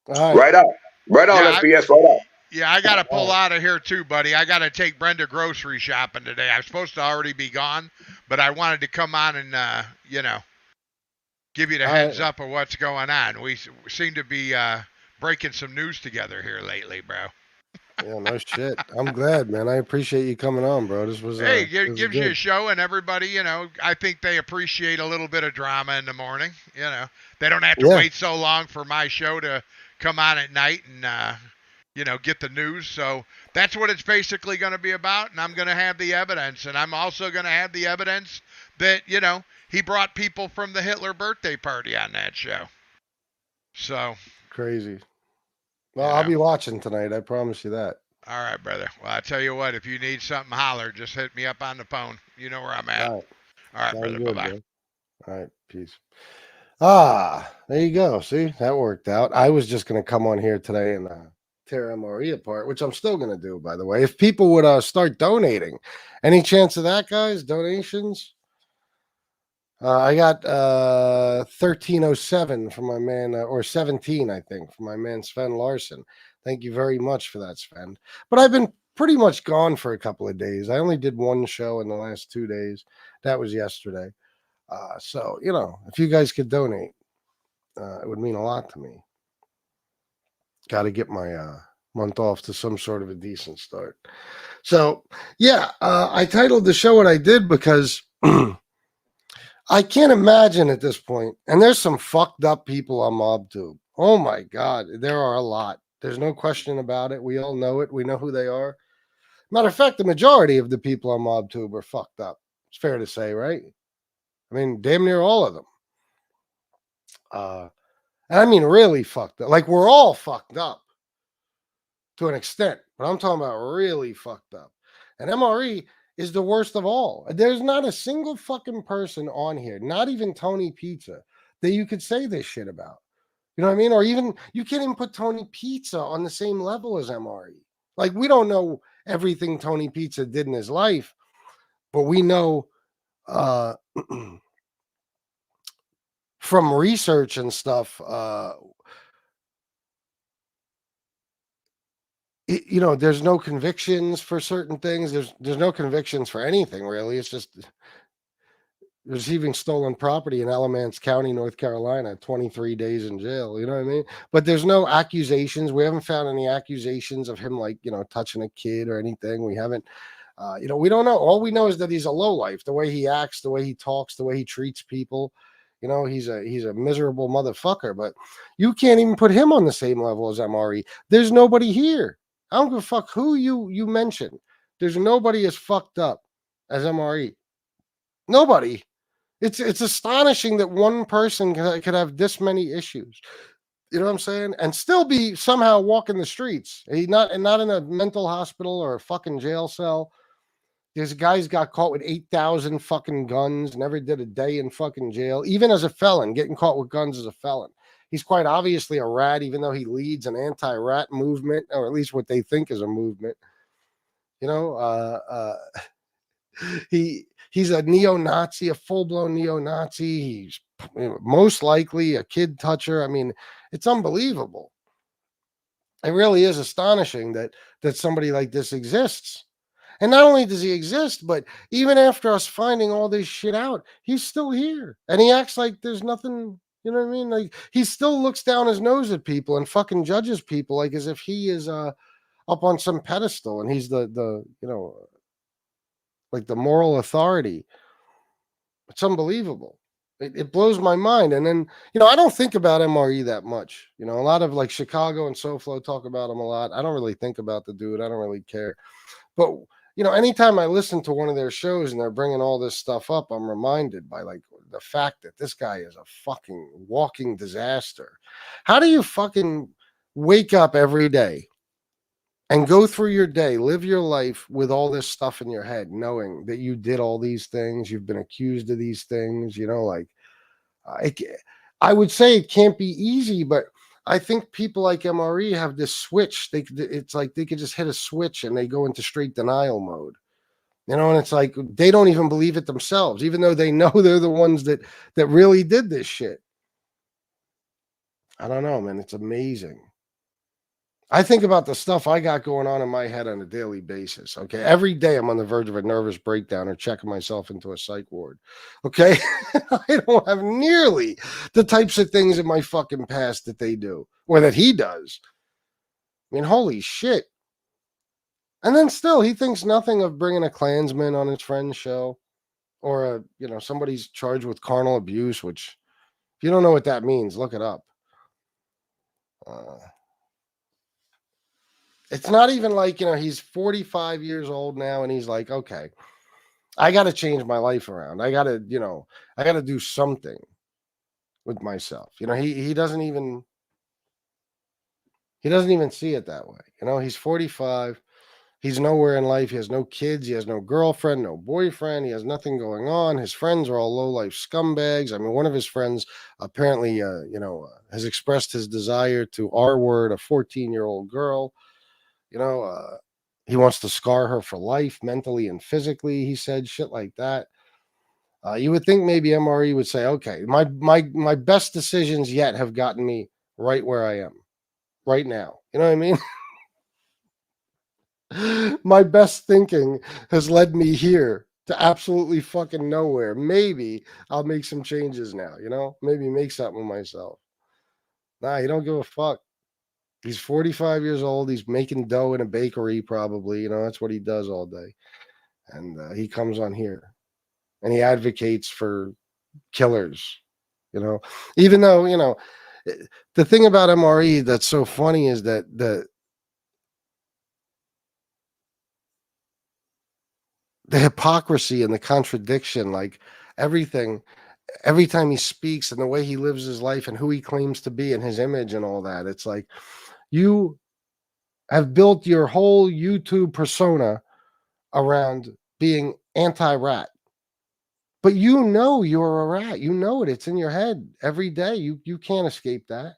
Right out, SBS, right out. Yeah, I got to pull out of here too, buddy. I got to take Brenda grocery shopping today. I'm supposed to already be gone, but I wanted to come on and, give you the heads up of what's going on. We seem to be breaking some news together here lately, bro. Yeah, no shit. I'm glad, man. I appreciate you coming on, bro. This was Hey, this was gives you a good. show, and everybody, I think they appreciate a little bit of drama in the morning. They don't have to wait so long for my show to come on at night and, get the news. So that's what it's basically going to be about, and I'm going to have the evidence. And I'm also going to have the evidence that, he brought people from the Hitler birthday party on that show. So. Crazy. Well, I'll be watching tonight. I promise you that. All right, brother. Well, I tell you what, if you need something, holler. Just hit me up on the phone. You know where I'm at. All right, brother. Bye-bye. Bro. All right, peace. There you go. See, that worked out. I was just going to come on here today and tear MRE apart, which I'm still going to do, by the way. If people would start donating, any chance of that, guys? Donations? I got 1307 from my man, or 17, I think, from my man Sven Larson. Thank you very much for that, Sven. But I've been pretty much gone for a couple of days. I only did one show in the last 2 days. That was yesterday. So, if you guys could donate, it would mean a lot to me. Got to get my month off to some sort of a decent start. So, yeah, I titled the show what I did because I can't imagine at this point, and there's some fucked up people on MobTube. Oh my God, there are a lot. There's no question about it. We all know it. We know who they are. Matter of fact, the majority of the people on MobTube are fucked up. It's fair to say, right? I mean, damn near all of them. And I mean, really fucked up. Like, we're all fucked up to an extent, but I'm talking about really fucked up. And MRE is the worst of all. There's not a single fucking person on here, not even Tony Pizza, that you could say this shit about. You know what I mean? Or even, you can't even put Tony Pizza on the same level as MRE. Like, we don't know everything Tony Pizza did in his life, but we know from research and stuff, there's no convictions for certain things. There's no convictions for anything, really. It's just receiving stolen property in Alamance County, North Carolina, 23 days in jail. You know what I mean? But there's no accusations. We haven't found any accusations of him, like, touching a kid or anything. We haven't, we don't know. All we know is that he's a lowlife, the way he acts, the way he talks, the way he treats people. He's a miserable motherfucker, but you can't even put him on the same level as MRE. There's nobody here. I don't give a fuck who you mention. There's nobody as fucked up as MRE. Nobody. It's astonishing that one person could have this many issues. You know what I'm saying? And still be somehow walking the streets. He's not in a mental hospital or a fucking jail cell. This guy's got caught with 8,000 fucking guns, never did a day in fucking jail, even as a felon. Getting caught with guns as a felon. He's quite obviously a rat, even though he leads an anti-rat movement, or at least what they think is a movement. He's a neo-Nazi, a full-blown neo-Nazi. He's most likely a kid toucher. I mean, it's unbelievable. It really is astonishing that somebody like this exists. And not only does he exist, but even after us finding all this shit out, he's still here. And he acts like there's nothing, you know what I mean? Like, he still looks down his nose at people and fucking judges people like as if he is up on some pedestal and he's the like the moral authority. It's unbelievable. It blows my mind. And then, I don't think about MRE that much. A lot of like Chicago and SoFlo talk about him a lot. I don't really think about the dude. I don't really care. But anytime I listen to one of their shows and they're bringing all this stuff up, I'm reminded by like the fact that this guy is a fucking walking disaster. How do you fucking wake up every day and go through your day, live your life with all this stuff in your head, knowing that you did all these things, you've been accused of these things, I would say it can't be easy, but I think people like MRE have this switch. It's like they could just hit a switch and they go into straight denial mode. And it's like they don't even believe it themselves, even though they know they're the ones that really did this shit. I don't know, man. It's amazing. I think about the stuff I got going on in my head on a daily basis. Okay. Every day I'm on the verge of a nervous breakdown or checking myself into a psych ward. Okay. I don't have nearly the types of things in my fucking past that they do or that he does. I mean, holy shit. And then still, he thinks nothing of bringing a Klansman on his friend's show or, somebody's charged with carnal abuse, which if you don't know what that means, look it up. It's not even like, he's 45 years old now and he's like, okay, I got to change my life around. I got to do something with myself. He doesn't even see it that way. He's 45. He's nowhere in life. He has no kids. He has no girlfriend, no boyfriend. He has nothing going on. His friends are all low-life scumbags. I mean, one of his friends apparently, has expressed his desire to R-word a 14-year-old girl. He wants to scar her for life, mentally and physically. He said shit like that. You would think maybe MRE would say, okay, my best decisions yet have gotten me right where I am right now. You know what I mean? My best thinking has led me here to absolutely fucking nowhere. Maybe I'll make some changes now, maybe make something of myself. Nah, you don't give a fuck. He's 45 years old. He's making dough in a bakery, probably. That's what he does all day. And he comes on here and he advocates for killers, even though, the thing about MRE that's so funny is that the hypocrisy and the contradiction, like every time he speaks and the way he lives his life and who he claims to be and his image and all that, it's like you have built your whole YouTube persona around being anti-rat. But you're a rat. It. It's in your head every day. You can't escape that.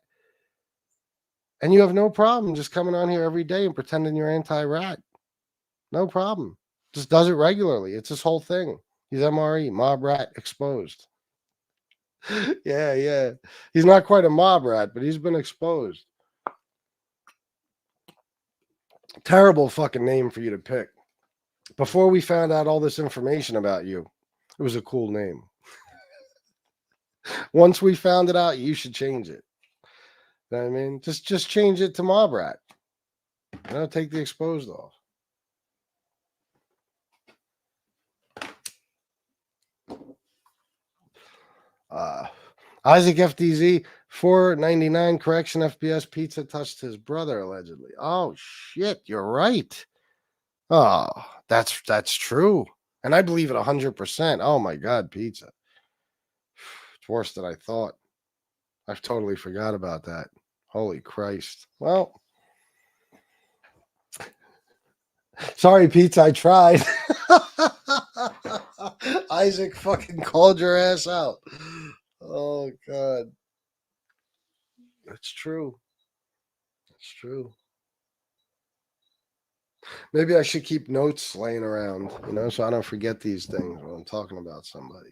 And you have no problem just coming on here every day and pretending you're anti-rat. No problem. Just does it regularly. It's this whole thing. He's MRE, mob rat exposed. Yeah. He's not quite a mob rat, but he's been exposed. Terrible fucking name for you to pick. Before we found out all this information about you, it was a cool name. Once we found it out, you should change it. You know what I mean? Just change it to mob rat. Take the exposed off. Isaac FDZ, $4.99 correction FBS pizza touched his brother allegedly. Oh shit, you're right. Oh, that's true. And I believe it 100%. Oh my God, pizza. It's worse than I thought. I've totally forgot about that. Holy Christ. Well, sorry, pizza, I tried. Isaac fucking called your ass out. Oh God. That's true. That's true. Maybe I should keep notes laying around, so I don't forget these things when I'm talking about somebody.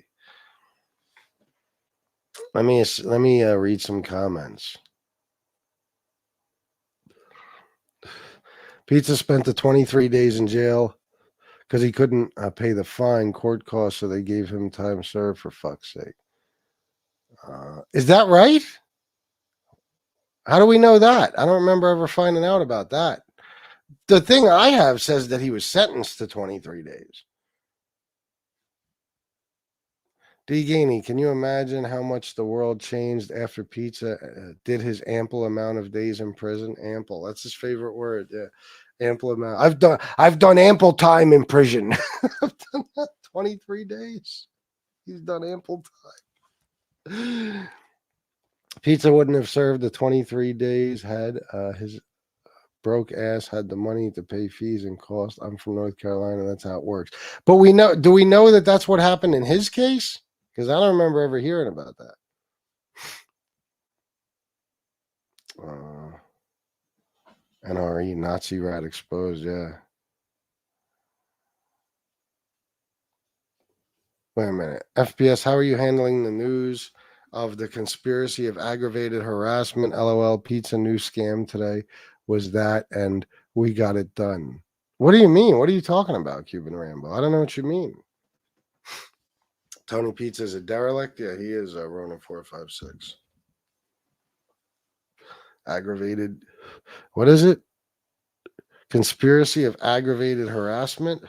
Let me read some comments. Pizza spent the 23 days in jail because he couldn't pay the fine, court costs, so they gave him time served, for fuck's sake. Is that right? How do we know that? I don't remember ever finding out about that. The thing I have says that he was sentenced to 23 days. D. Gainey, can you imagine how much the world changed after Pizza did his ample amount of days in prison? Ample. That's his favorite word. Yeah. Ample amount. I've done ample time in prison. I've done that 23 days. He's done ample time. Pizza wouldn't have served the 23 days had his broke ass had the money to pay fees and costs. I'm from North Carolina. That's how it works. But do we know that that's what happened in his case? Because I don't remember ever hearing about that. NRE, Nazi rat exposed, yeah. Wait a minute. FPS, how are you handling the news of the conspiracy of aggravated harassment? LOL, pizza new scam today. was that, and we got it done. What do you mean? What are you talking about, Cuban Rambo? I don't know what you mean. Tony Pizza's a derelict? Yeah, he is, Ronin 456. Aggravated. What is it? Conspiracy of aggravated harassment?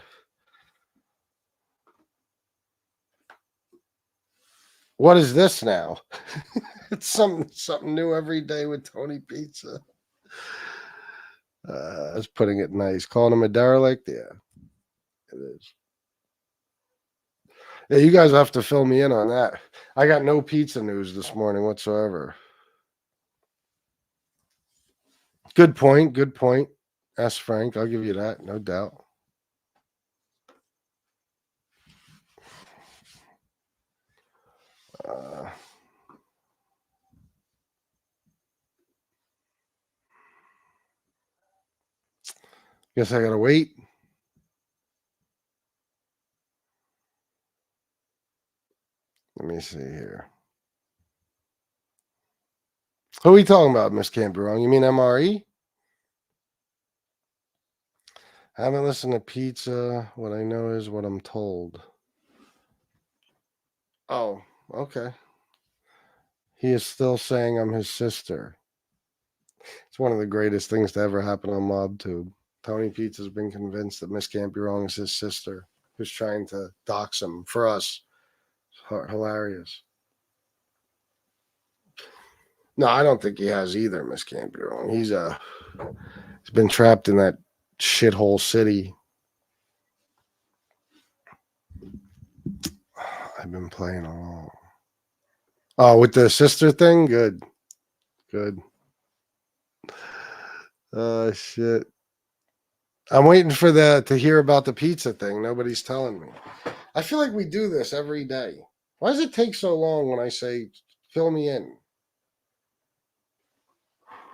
What is this now? It's something new every day with Tony Pizza. I was putting it nice. Calling him a derelict? Yeah, it is. Yeah, you guys have to fill me in on that. I got no pizza news this morning whatsoever. Good point. Good point. Ask Frank. I'll give you that. No doubt. Guess I gotta wait. Let me see here. Who are we talking about, Miss Can't Be Wrong? You mean MRE? I haven't listened to Pizza. What I know is what I'm told. Oh, okay. He is still saying I'm his sister. It's one of the greatest things to ever happen on MobTube. Tony Pizza's been convinced that Miss Can't Be Wrong is his sister, who's trying to dox him for us. It's hilarious. No, I don't think he has either, Miss Can't Be Wrong. He's been trapped in that shithole city. I've been playing along. Oh, with the sister thing? Good. Good. Oh, shit. I'm waiting for to hear about the pizza thing. Nobody's telling me. I feel like we do this every day. Why does it take so long when I say, fill me in?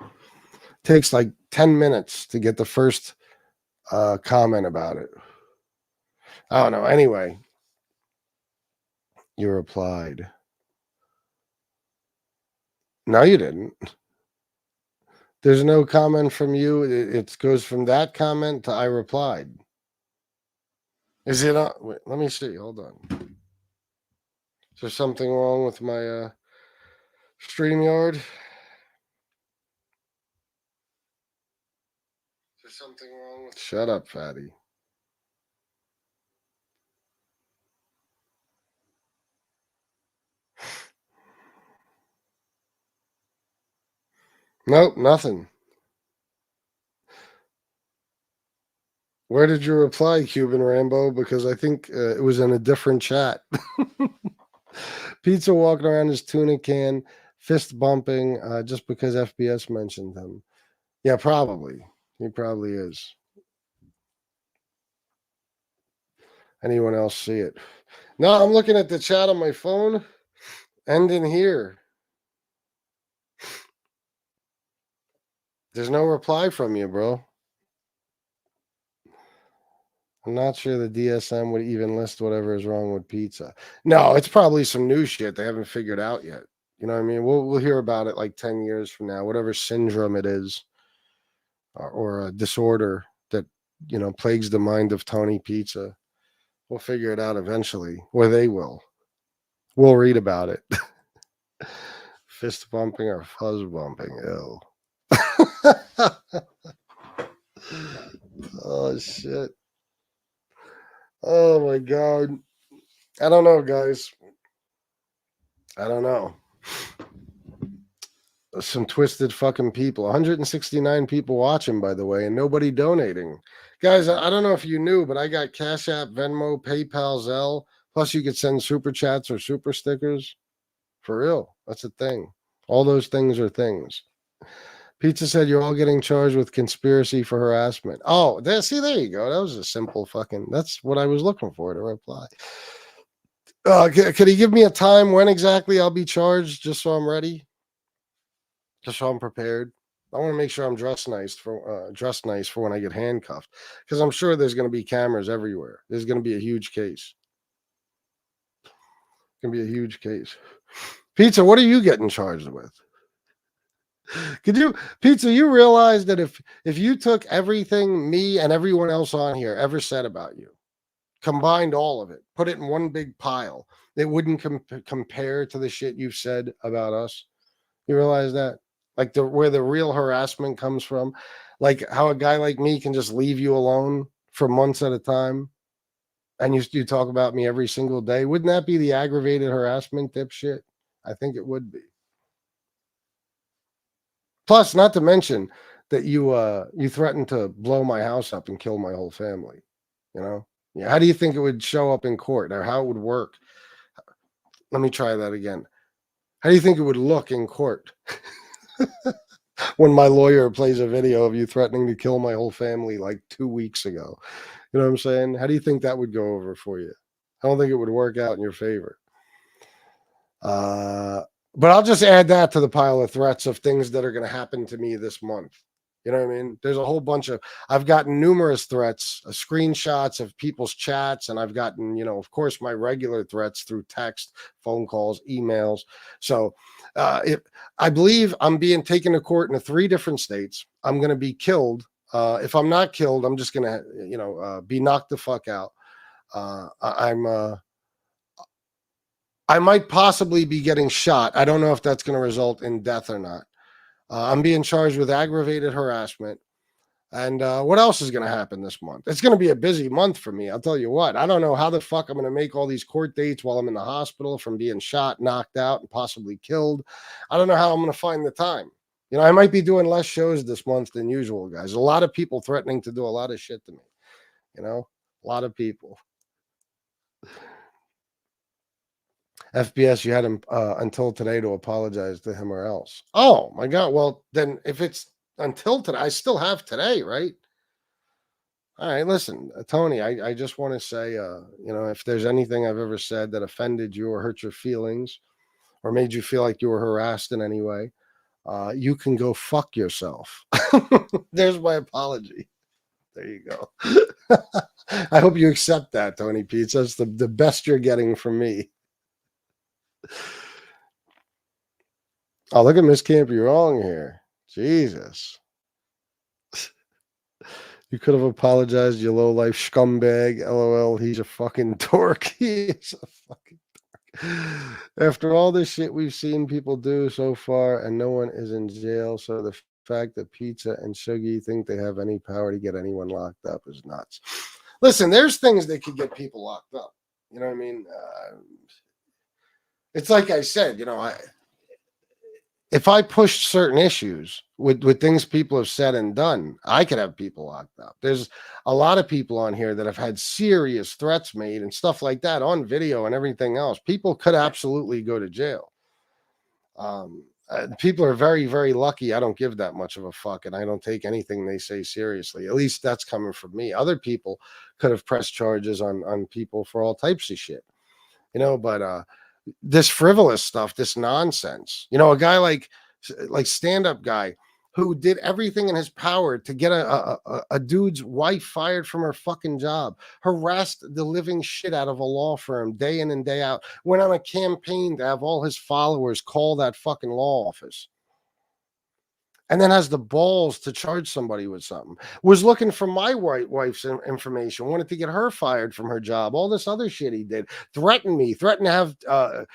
It takes like 10 minutes to get the first comment about it. I don't know. Anyway, you replied. No, you didn't. There's no comment from you. It goes from that comment to I replied. Is it on? Wait, let me see. Hold on. Is there something wrong with my StreamYard? Is there something wrong with... Shut up, fatty. Nope, nothing. Where did you reply, Cuban Rambo? Because I think it was in a different chat. Pizza walking around his tuna can, fist bumping, just because FBS mentioned him. Yeah, probably. He probably is. Anyone else see it? No, I'm looking at the chat on my phone and in here. There's no reply from you, bro. I'm not sure the DSM would even list whatever is wrong with pizza. No, it's probably some new shit they haven't figured out yet. You know what I mean? We'll hear about it like 10 years from now, whatever syndrome it is, or a disorder that, plagues the mind of Tony Pizza. We'll figure it out eventually, or they will. We'll read about it. Fist bumping or fuzz bumping. Ew. Oh, shit. Oh, my God. I don't know, guys. I don't know. Some twisted fucking people. 169 people watching, by the way, and nobody donating. Guys, I don't know if you knew, but I got Cash App, Venmo, PayPal, Zelle. Plus, you could send super chats or super stickers. For real. That's a thing. All those things are things. Pizza said you're all getting charged with conspiracy for harassment. Oh, there you go. That was a simple fucking... That's what I was looking for to reply. Could he give me a time when exactly I'll be charged, just so I'm ready? Just so I'm prepared. I want to make sure I'm dressed nice for when I get handcuffed, because I'm sure there's going to be cameras everywhere. There's going to be a huge case. It's going to be a huge case. Pizza, what are you getting charged with? Could you, Pizza, you realize that if you took everything me and everyone else on here ever said about you, combined all of it, put it in one big pile, it wouldn't compare to the shit you've said about us? You realize that? Like where the real harassment comes from? Like how a guy like me can just leave you alone for months at a time and you talk about me every single day? Wouldn't that be the aggravated harassment, dipshit? I think it would be. Plus, not to mention that you threatened to blow my house up and kill my whole family. You know? Yeah. How do you think it would show up in court, or how it would work? Let me try that again. How do you think it would look in court when my lawyer plays a video of you threatening to kill my whole family like 2 weeks ago? You know what I'm saying? How do you think that would go over for you? I don't think it would work out in your favor. But I'll just add that to the pile of threats of things that are going to happen to me this month. You know what I mean? There's a whole bunch of, I've gotten numerous threats, screenshots of people's chats, and I've gotten, you know, of course, my regular threats through text, phone calls, emails. So I believe I'm being taken to court in 3 different states. I'm going to be killed. If I'm not killed, I'm just going to, you know, be knocked the fuck out. I might possibly be getting shot. I don't know if that's going to result in death or not. I'm being charged with aggravated harassment. And what else is going to happen this month? It's going to be a busy month for me. I'll tell you what. I don't know how the fuck I'm going to make all these court dates while I'm in the hospital from being shot, knocked out, and possibly killed. I don't know how I'm going to find the time. You know, I might be doing less shows this month than usual, guys. A lot of people threatening to do a lot of shit to me. You know, a lot of people. FBS, you had him until today to apologize to him or else. Oh, my God. Well, then if it's until today, I still have today, right? All right, listen, Tony, I just want to say, you know, if there's anything I've ever said that offended you or hurt your feelings or made you feel like you were harassed in any way, you can go fuck yourself. There's my apology. There you go. I hope you accept that, Tony Pizza. That's the best you're getting from me. Oh, look at Miss Can't Be Wrong here. Jesus. You could have apologized, you low life scumbag. LOL, he's a fucking dork. He is a fucking dork. After all this shit we've seen people do so far and no one is in jail, so the fact that Pizza and Shuggy think they have any power to get anyone locked up is nuts. Listen, there's things that could get people locked up. You know what I mean? It's like I said, you know, if I pushed certain issues with things people have said and done, I could have people locked up. There's a lot of people on here that have had serious threats made and stuff like that on video and everything else. People could absolutely go to jail. People are very, very lucky. I don't give that much of a fuck, and I don't take anything they say seriously. At least that's coming from me. Other people could have pressed charges on people for all types of shit, you know, but this frivolous stuff, this nonsense, you know, a guy like stand-up guy who did everything in his power to get a dude's wife fired from her fucking job, harassed the living shit out of a law firm day in and day out, went on a campaign to have all his followers call that fucking law office, and then has the balls to charge somebody with something, was looking for my wife's information, wanted to get her fired from her job, all this other shit he did, threatened to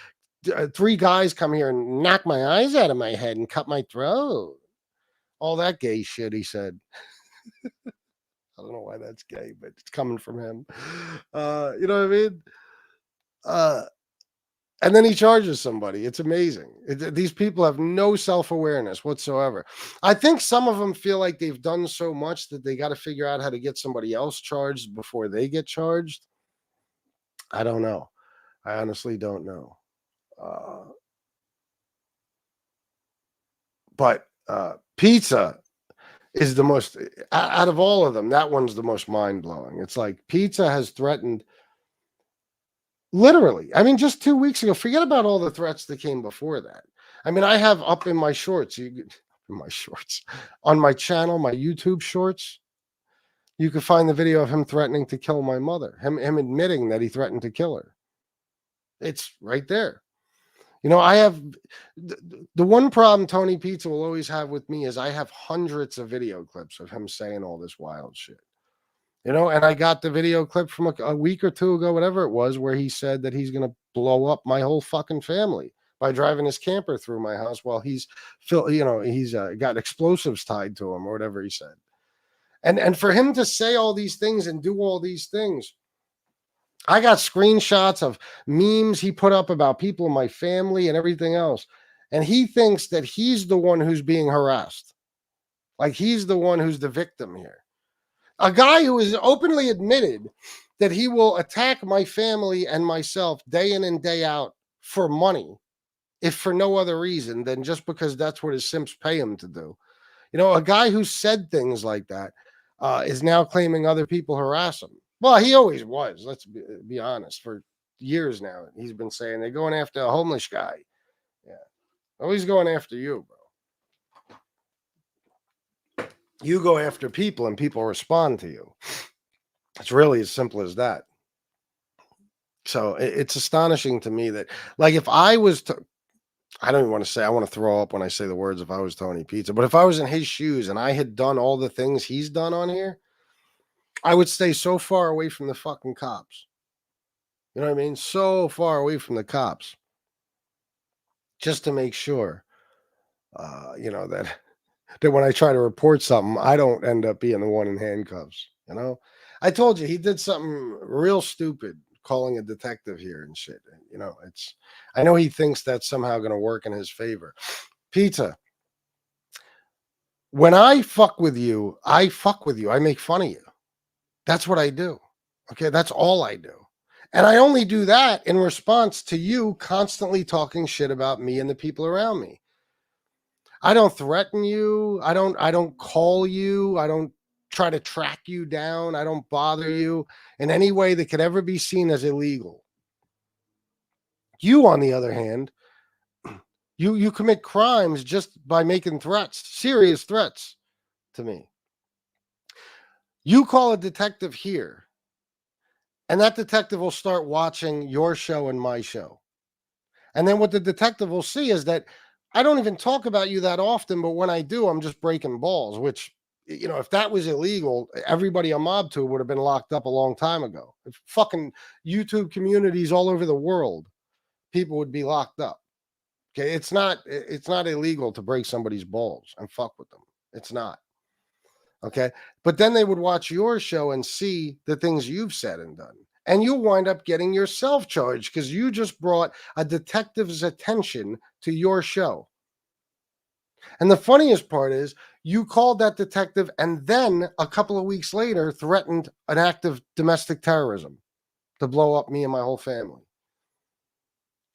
have 3 guys come here and knock my eyes out of my head and cut my throat. All that gay shit, he said. I don't know why that's gay, but it's coming from him. You know what I mean? And then he charges somebody. It's amazing. These people have no self-awareness whatsoever. I think some of them feel like they've done so much that they got to figure out how to get somebody else charged before they get charged. I don't know. I honestly don't know. But Pizza is the most, out of all of them, that one's the most mind-blowing. It's like Pizza has threatened, literally, I mean, just 2 weeks ago, forget about all the threats that came before that. I mean, I have up in my shorts, on my channel, my YouTube shorts, you can find the video of him threatening to kill my mother, him admitting that he threatened to kill her. It's right there. You know, I have the one problem Tony Pizza will always have with me is I have hundreds of video clips of him saying all this wild shit. You know, and I got the video clip from a week or two ago, whatever it was, where he said that he's going to blow up my whole fucking family by driving his camper through my house while he's got explosives tied to him or whatever he said. And for him to say all these things and do all these things, I got screenshots of memes he put up about people in my family and everything else. And he thinks that he's the one who's being harassed. Like he's the one who's the victim here. A guy who has openly admitted that he will attack my family and myself day in and day out for money, if for no other reason than just because that's what his simps pay him to do. You know, a guy who said things like that is now claiming other people harass him. Well, he always was. Let's be honest. For years now, he's been saying they're going after a homeless guy. Yeah, always going after you, bro. You go after people, and people respond to you. It's really as simple as that. So it's astonishing to me that, like, if I was to, I don't even want to say, I want to throw up when I say the words, if I was Tony Pizza, but if I was in his shoes and I had done all the things he's done on here, I would stay so far away from the fucking cops. You know what I mean? So far away from the cops. Just to make sure, that when I try to report something, I don't end up being the one in handcuffs. You know? I told you, he did something real stupid, calling a detective here and shit. You know, I know he thinks that's somehow going to work in his favor. Pizza. When I fuck with you. I make fun of you. That's what I do. Okay, that's all I do. And I only do that in response to you constantly talking shit about me and the people around me. I don't threaten you. I don't call you. I don't try to track you down. I don't bother you in any way that could ever be seen as illegal. You, on the other hand, you commit crimes just by making threats, serious threats to me. You call a detective here, and that detective will start watching your show and my show. And then what the detective will see is that I don't even talk about you that often, but when I do, I'm just breaking balls, which, you know, if that was illegal, everybody I'm mobbed to would have been locked up a long time ago. If fucking YouTube communities all over the world, people would be locked up. Okay, it's not illegal to break somebody's balls and fuck with them. It's not. Okay, but then they would watch your show and see the things you've said and done. And you'll wind up getting yourself charged because you just brought a detective's attention to your show. And the funniest part is you called that detective and then a couple of weeks later threatened an act of domestic terrorism to blow up me and my whole family.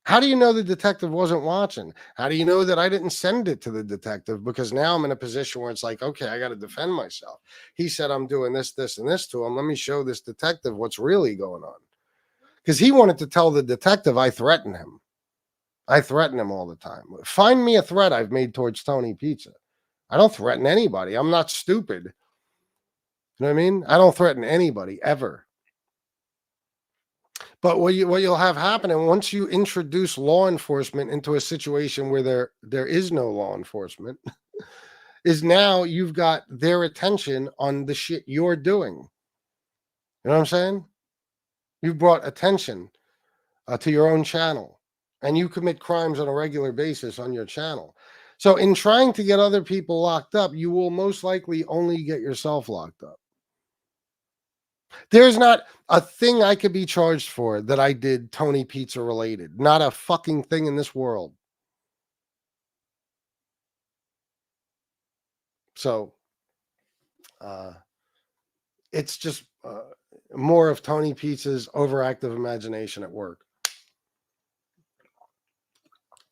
How do you know the detective wasn't watching? How do you know that I didn't send it to the detective? Because now I'm in a position where it's like, okay, I got to defend myself. He said I'm doing this, this, and this to him. Let me show this detective what's really going on. Because he wanted to tell the detective I threaten him. I threaten him all the time. Find me a threat I've made towards Tony Pizza. I don't threaten anybody. I'm not stupid. You know what I mean? I don't threaten anybody ever. But what you'll have happening once you introduce law enforcement into a situation where there is no law enforcement is now you've got their attention on the shit you're doing. You know what I'm saying? You've brought attention to your own channel, and you commit crimes on a regular basis on your channel. So in trying to get other people locked up, you will most likely only get yourself locked up. There's not a thing I could be charged for that I did Tony Pizza related. Not a fucking thing in this world. So it's just more of Tony Pizza's overactive imagination at work.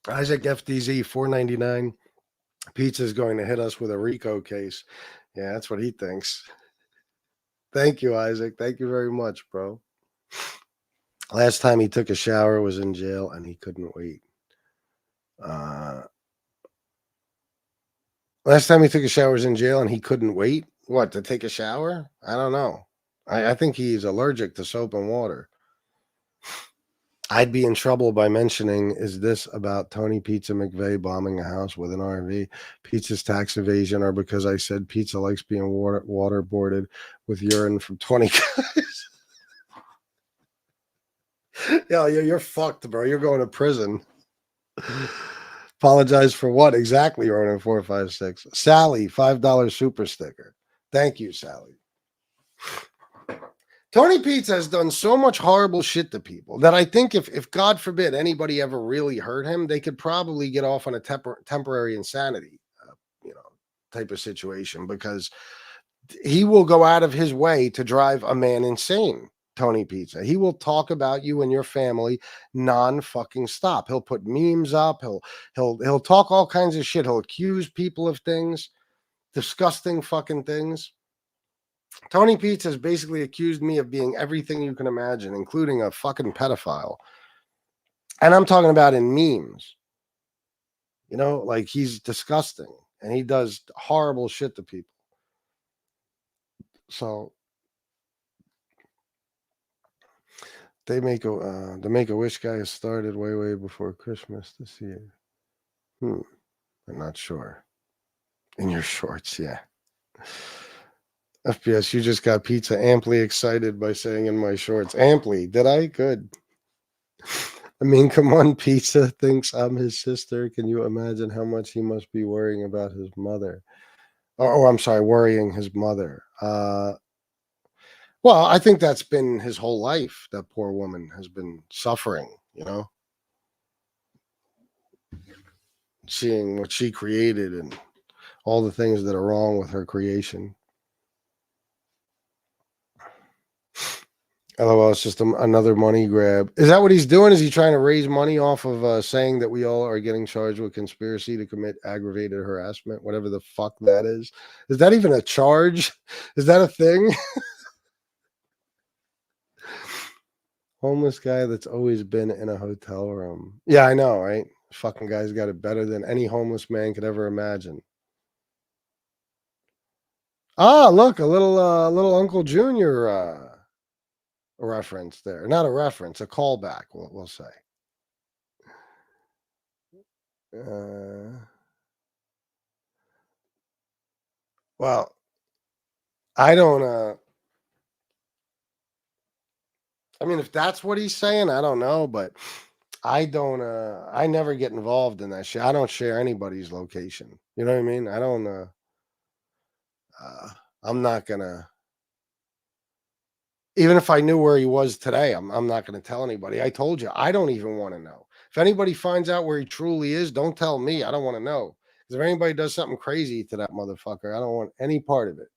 Isaac FDZ $4.99. Pizza's going to hit us with a RICO case. Yeah, that's what he thinks. Thank you, Isaac. Thank you very much, bro. Last time he took a shower was in jail and he couldn't wait. Last time he took a shower was in jail and he couldn't wait? What, to take a shower? I don't know. I think he's allergic to soap and water. I'd be in trouble by mentioning, is this about Tony Pizza McVeigh bombing a house with an RV? Pizza's tax evasion, or because I said pizza likes being waterboarded with urine from 20 guys? Yo, you're fucked, bro. You're going to prison. Apologize for what exactly, Ronan 456? Sally, $5 super sticker. Thank you, Sally. Tony Pizza has done so much horrible shit to people that I think if God forbid anybody ever really hurt him, they could probably get off on a temporary insanity, type of situation, because he will go out of his way to drive a man insane. Tony Pizza. He will talk about you and your family non-fucking stop. He'll put memes up. He'll talk all kinds of shit. He'll accuse people of things, disgusting fucking things. Tony Pizza has basically accused me of being everything you can imagine, including a fucking pedophile. And I'm talking about in memes. Like he's disgusting and he does horrible shit to people. So the Make-A-Wish guy started way before Christmas this year. I'm not sure. In your shorts, yeah. FPS, you just got pizza amply excited by saying in my shorts. Amply, did I? Good. I mean, come on, Pizza thinks I'm his sister. Can you imagine how much he must be worrying about his mother? I'm sorry, worrying his mother. Well, I think that's been his whole life. That poor woman has been suffering, seeing what she created and all the things that are wrong with her creation. LOL, it's just another money grab. Is that what he's doing? Is he trying to raise money off of saying that we all are getting charged with conspiracy to commit aggravated harassment? Whatever the fuck that is. Is that even a charge? Is that a thing? Homeless guy that's always been in a hotel room. Yeah, I know, right? Fucking guy's got it better than any homeless man could ever imagine. Look, a little Uncle Junior reference there. Not a reference, a callback, we'll say. Well, I don't I mean, if that's what he's saying, I don't know, but I don't I never get involved in that shit. I don't share anybody's location. You know what I mean? I don't I'm not gonna, even if I knew where he was today, I'm not gonna tell anybody. I told you, I don't even want to know. If anybody finds out where he truly is, don't tell me. I don't want to know. Because if anybody does something crazy to that motherfucker, I don't want any part of it.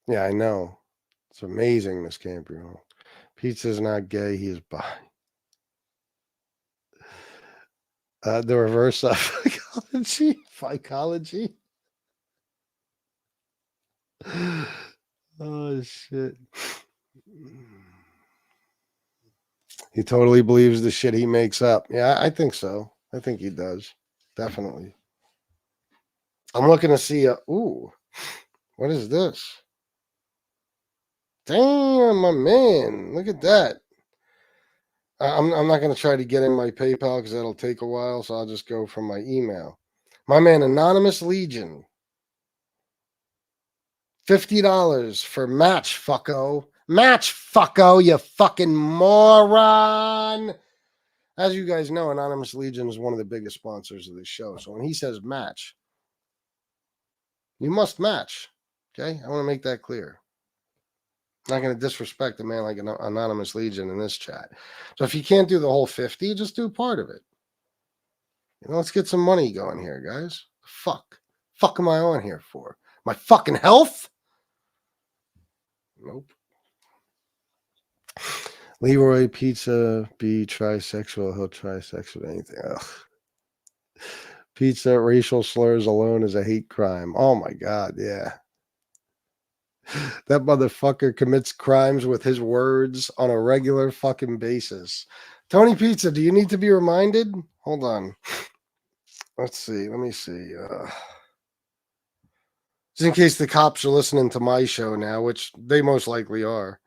Yeah, I know. It's amazing, Miss Campion. Pizza's not gay, he is bi. The reverse of psychology. Oh shit. He totally believes the shit he makes up. Yeah, I think so. I think he does. Definitely. I'm looking to see ooh, what is this? Damn, my man. Look at that. I'm not going to try to get in my PayPal because that'll take a while, so I'll just go from my email. My man, Anonymous Legion. $50 for Match Fucko. Match Fucko, you fucking moron. As you guys know, Anonymous Legion is one of the biggest sponsors of this show. So when he says match, you must match. Okay? I want to make that clear. I'm not going to disrespect a man like an Anonymous Legion in this chat. So if you can't do the whole 50, just do part of it. Let's get some money going here, guys. Fuck am I on here for? My fucking health? Nope. Leroy Pizza be trisexual. He'll try sex with anything. Ugh. Pizza racial slurs alone is a hate crime. Oh my God, yeah. That motherfucker commits crimes with his words on a regular fucking basis. Tony Pizza, do you need to be reminded? Hold on. Let's see. Let me see. Just in case the cops are listening to my show now, which they most likely are.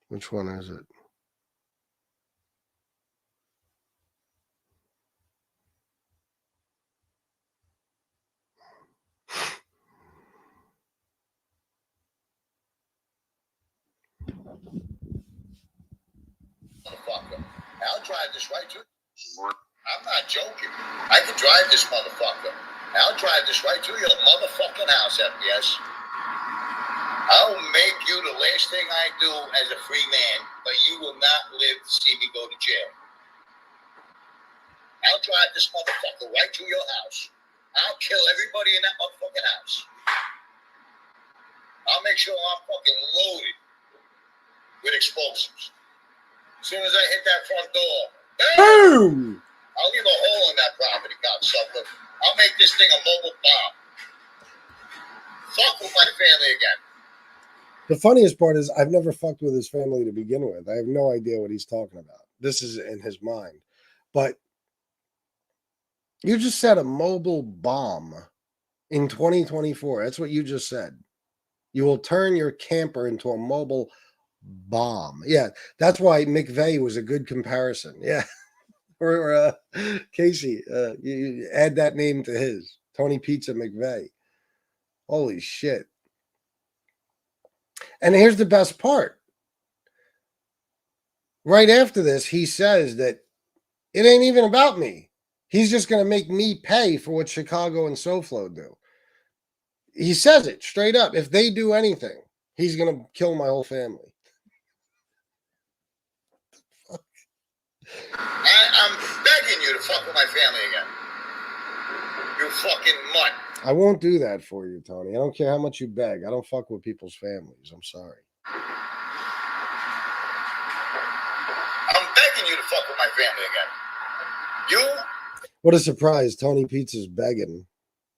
Which one is it? Motherfucker. I'll drive this right to. I'm not joking. I can drive this motherfucker. I'll drive this right to your motherfucking house, FPS. I'll make you the last thing I do as a free man, but you will not live to see me go to jail. I'll drive this motherfucker right to your house. I'll kill everybody in that motherfucking house. I'll make sure I'm fucking loaded with explosives. As soon as I hit that front door, boom! I'll leave a hole in that property, cocksucker. I'll make this thing a mobile bomb. Fuck with my family again. The funniest part is I've never fucked with his family to begin with. I have no idea what he's talking about. This is in his mind. But you just said a mobile bomb in 2024. That's what you just said. You will turn your camper into a mobile bomb. Yeah, that's why McVeigh was a good comparison. Yeah. or Casey, you add that name to his. Tony Pizza McVeigh. Holy shit. And here's the best part. Right after this, he says that it ain't even about me. He's just going to make me pay for what Chicago and SoFlo do. He says it straight up. If they do anything, he's going to kill my whole family. I'm begging you to fuck with my family again. You fucking mutt. I won't do that for you, Tony. I don't care how much you beg. I don't fuck with people's families. I'm sorry. I'm begging you to fuck with my family again. You? What a surprise. Tony Pizza's begging.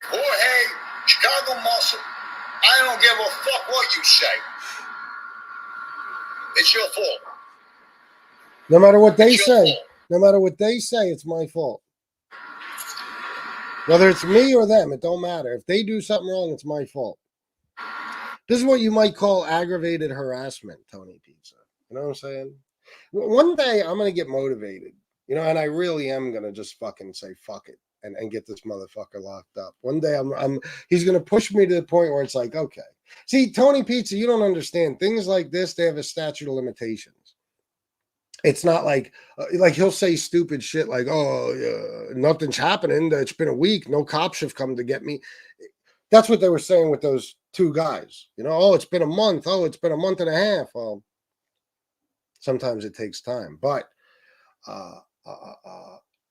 Jorge, Chicago Muscle. I don't give a fuck what you say. It's your fault. No matter what they say, it's my fault. Whether it's me or them, it don't matter. If they do something wrong, it's my fault. This is what you might call aggravated harassment, Tony Pizza. You know what I'm saying? One day I'm going to get motivated, you know, and I really am going to just fucking say fuck it and get this motherfucker locked up. One day he's going to push me to the point where it's like, okay. See, Tony Pizza, you don't understand. Things like this, they have a statute of limitations. It's not like he'll say stupid shit like, oh, nothing's happening. It's been a week. No cops have come to get me. That's what they were saying with those two guys. You know, oh, it's been a month. Oh, it's been a month and a half. Well, sometimes it takes time. But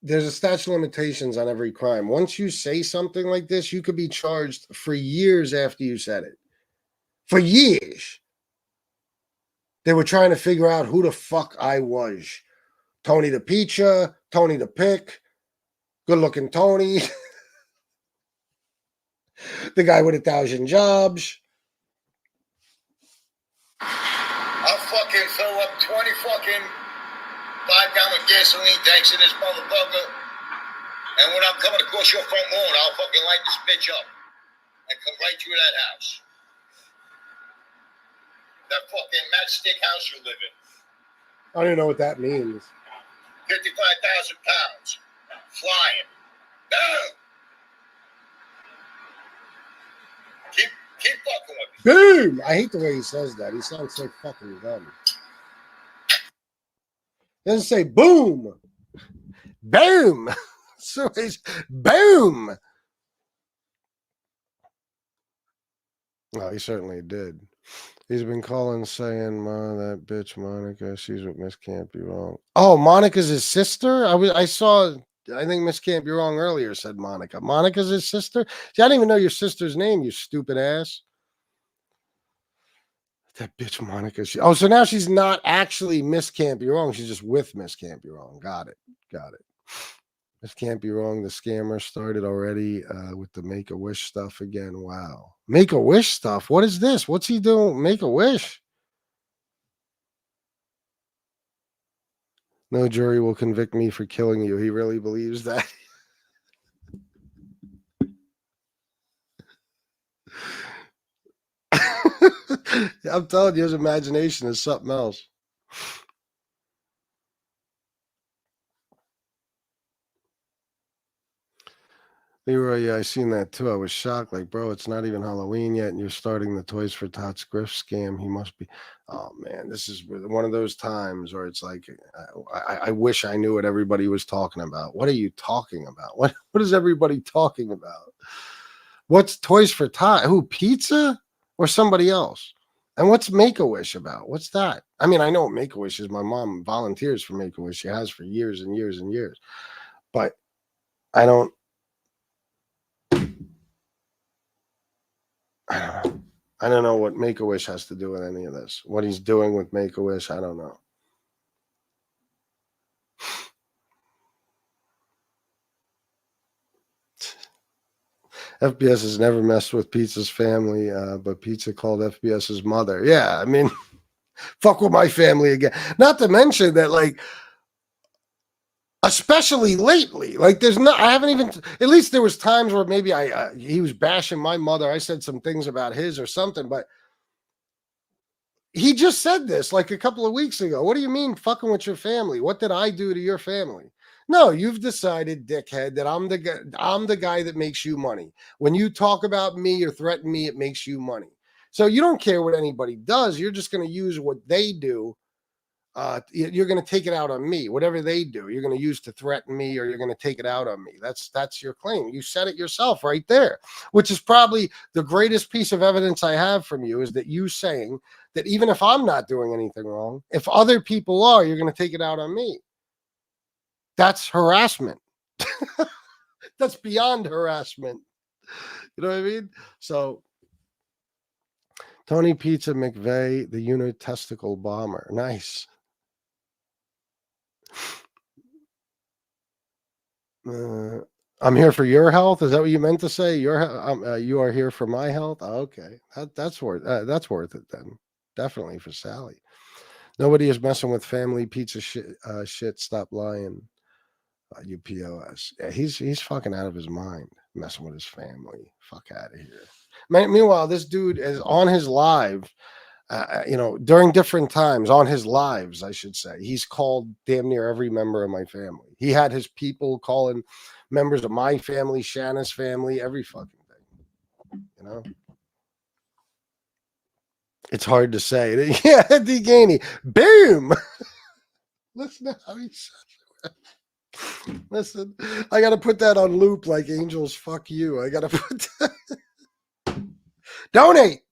there's a statute of limitations on every crime. Once you say something like this, you could be charged for years after you said it. For years. They were trying to figure out who the fuck I was. Tony the Pizza, Tony the Pick, good-looking Tony, the guy with 1,000 jobs. I'll fucking fill up 20 fucking 5-gallon gasoline tanks in this motherfucker. And when I'm coming across your front lawn, I'll fucking light this bitch up and come right through that house. That fucking matchstick house you live in. I don't even know what that means. 55,000 pounds. Flying. Boom! Keep fucking with me. Boom! I hate the way he says that. He sounds so fucking dumb. He doesn't say boom. Boom. So he's boom. Oh, he certainly did. He's been calling saying, "Ma, that bitch Monica, she's with Miss Can't Be Wrong." Oh, Monica's his sister? I think Miss Can't Be Wrong earlier said Monica. Monica's his sister? See, I didn't even know your sister's name, you stupid ass. That bitch Monica. So now she's not actually Miss Can't Be Wrong. She's just with Miss Can't Be Wrong. Got it. Miss Can't Be Wrong. The scammer started already with the Make-A-Wish stuff again. Wow. Make-A-Wish stuff? What is this? What's he doing? Make-A-Wish? No jury will convict me for killing you. He really believes that. I'm telling you, his imagination is something else. Leroy, yeah, I seen that too. I was shocked. Like, bro, it's not even Halloween yet, and you're starting the Toys for Tots grift scam. He must be. Oh man, this is one of those times where it's like, I wish I knew what everybody was talking about. What are you talking about? What is everybody talking about? What's Toys for Tots? Who, pizza or somebody else? And what's Make-A-Wish about? What's that? I mean, I know what Make-A-Wish is. My mom volunteers for Make-A-Wish. She has for years and years and years. But I don't know what Make-A-Wish has to do with any of this. What he's doing with Make-A-Wish, I don't know. FBS has never messed with Pizza's family, but Pizza called FBS's mother. Yeah, I mean, fuck with my family again. Not to mention that, like, especially lately, like, there's no, I haven't even, at least there was times where maybe he was bashing my mother. I said some things about his or something, but he just said this like a couple of weeks ago. What do you mean fucking with your family? What did I do to your family? No, you've decided, dickhead, that I'm the guy that makes you money. When you talk about me or threaten me, it makes you money. So you don't care what anybody does. You're just going to use what they do. You're going to take it out on me. Whatever they do, you're going to use to threaten me, or you're going to take it out on me. That's your claim. You said it yourself right there, which is probably the greatest piece of evidence I have from you, is that you saying that even if I'm not doing anything wrong, if other people are, you're going to take it out on me. That's harassment. That's beyond harassment. You know what I mean? So Tony Pizza McVeigh, the unitesticle bomber. Nice. I'm here for your health. Is that what you meant to say? You are here for my health. Oh, okay, that's worth it then. Definitely for Sally. Nobody is messing with family pizza shit. Stop lying. You POS. Yeah, he's fucking out of his mind, messing with his family. Fuck out of here. Meanwhile, this dude is on his live. During different times on his lives, I should say, he's called damn near every member of my family. He had his people calling members of my family, Shanna's family, every fucking thing. You know, it's hard to say. Yeah, Deganey, boom. Listen to how he says it. Listen, I got to put that on loop like Angels. Fuck you. I got to put that. Donate.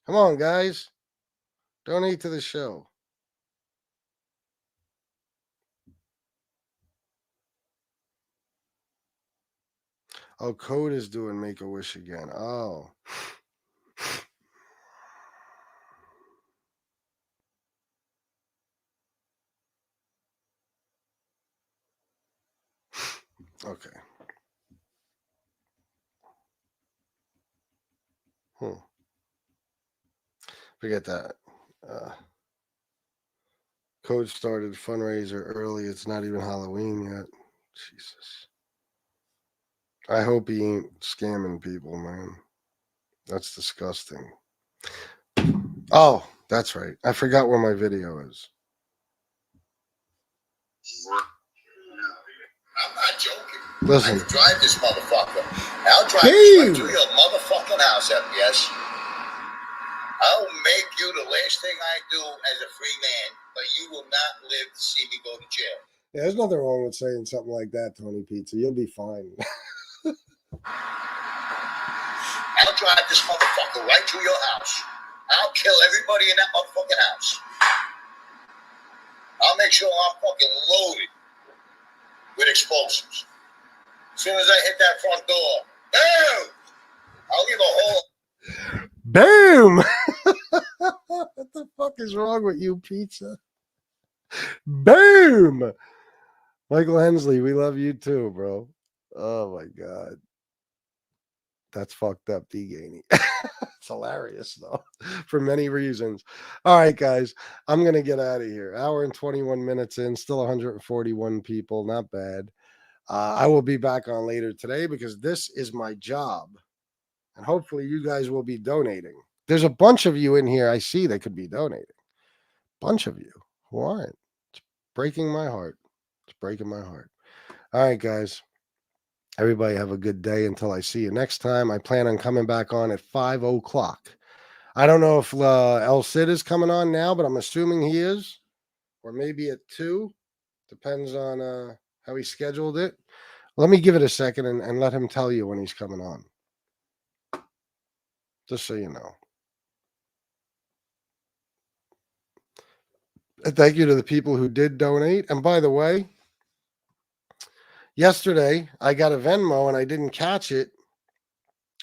Come on, guys. Donate to the show. Oh, Code is doing Make-A-Wish again. Oh. Okay. Forget that. Code started fundraiser early. It's not even Halloween yet. Jesus. I hope he ain't scamming people, man. That's disgusting. Oh, that's right. I forgot where my video is. I'm not joking. Listen. I can drive this motherfucker. I'll drive this right to your motherfucking house, FBS. I'll make you the last thing I do as a free man, but you will not live to see me go to jail. Yeah, there's nothing wrong with saying something like that, Tony Pizza. You'll be fine. I'll drive this motherfucker right to your house. I'll kill everybody in that motherfucking house. I'll make sure I'm fucking loaded with explosives. As soon as I hit that front door, boom! I'll give a whole... Boom! What the fuck is wrong with you, Pizza? Boom! Michael Hensley, we love you too, bro. Oh my God. That's fucked up, D-Gainy. It's hilarious, though, for many reasons. All right, guys, I'm going to get out of here. Hour and 21 minutes in, still 141 people. Not bad. I will be back on later today because this is my job. And hopefully you guys will be donating. There's a bunch of you in here I see that could be donating. Bunch of you who aren't. It's breaking my heart. It's breaking my heart. All right, guys. Everybody have a good day until I see you next time. I plan on coming back on at 5 o'clock. I don't know if El Cid is coming on now, but I'm assuming he is. Or maybe at 2. Depends on how he scheduled it. Let me give it a second and let him tell you when he's coming on. Just so you know. Thank you to the people who did donate. And by the way, yesterday I got a Venmo and I didn't catch it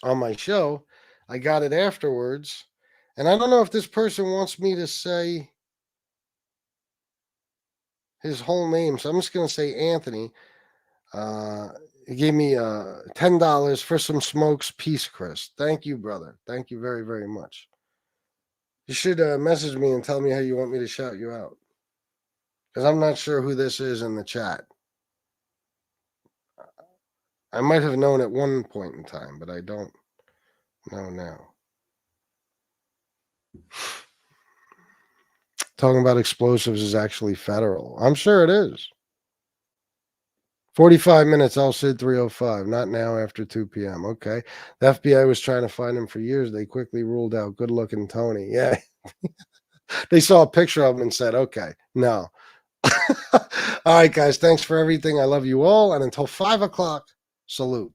on my show. I got it afterwards. And I don't know if this person wants me to say his whole name. So I'm just going to say Anthony. He gave me $10 for some smokes. Peace, Chris. Thank you, brother. Thank you very, very much. You should message me and tell me how you want me to shout you out. Because I'm not sure who this is in the chat. I might have known at one point in time, but I don't know now. Talking about explosives is actually federal. I'm sure it is. 45 minutes, I'll sit 305. Not now after 2 p.m. Okay. The FBI was trying to find him for years. They quickly ruled out good-looking Tony. Yeah. They saw a picture of him and said, okay, no. All right, guys. Thanks for everything. I love you all. And until 5 o'clock, salute.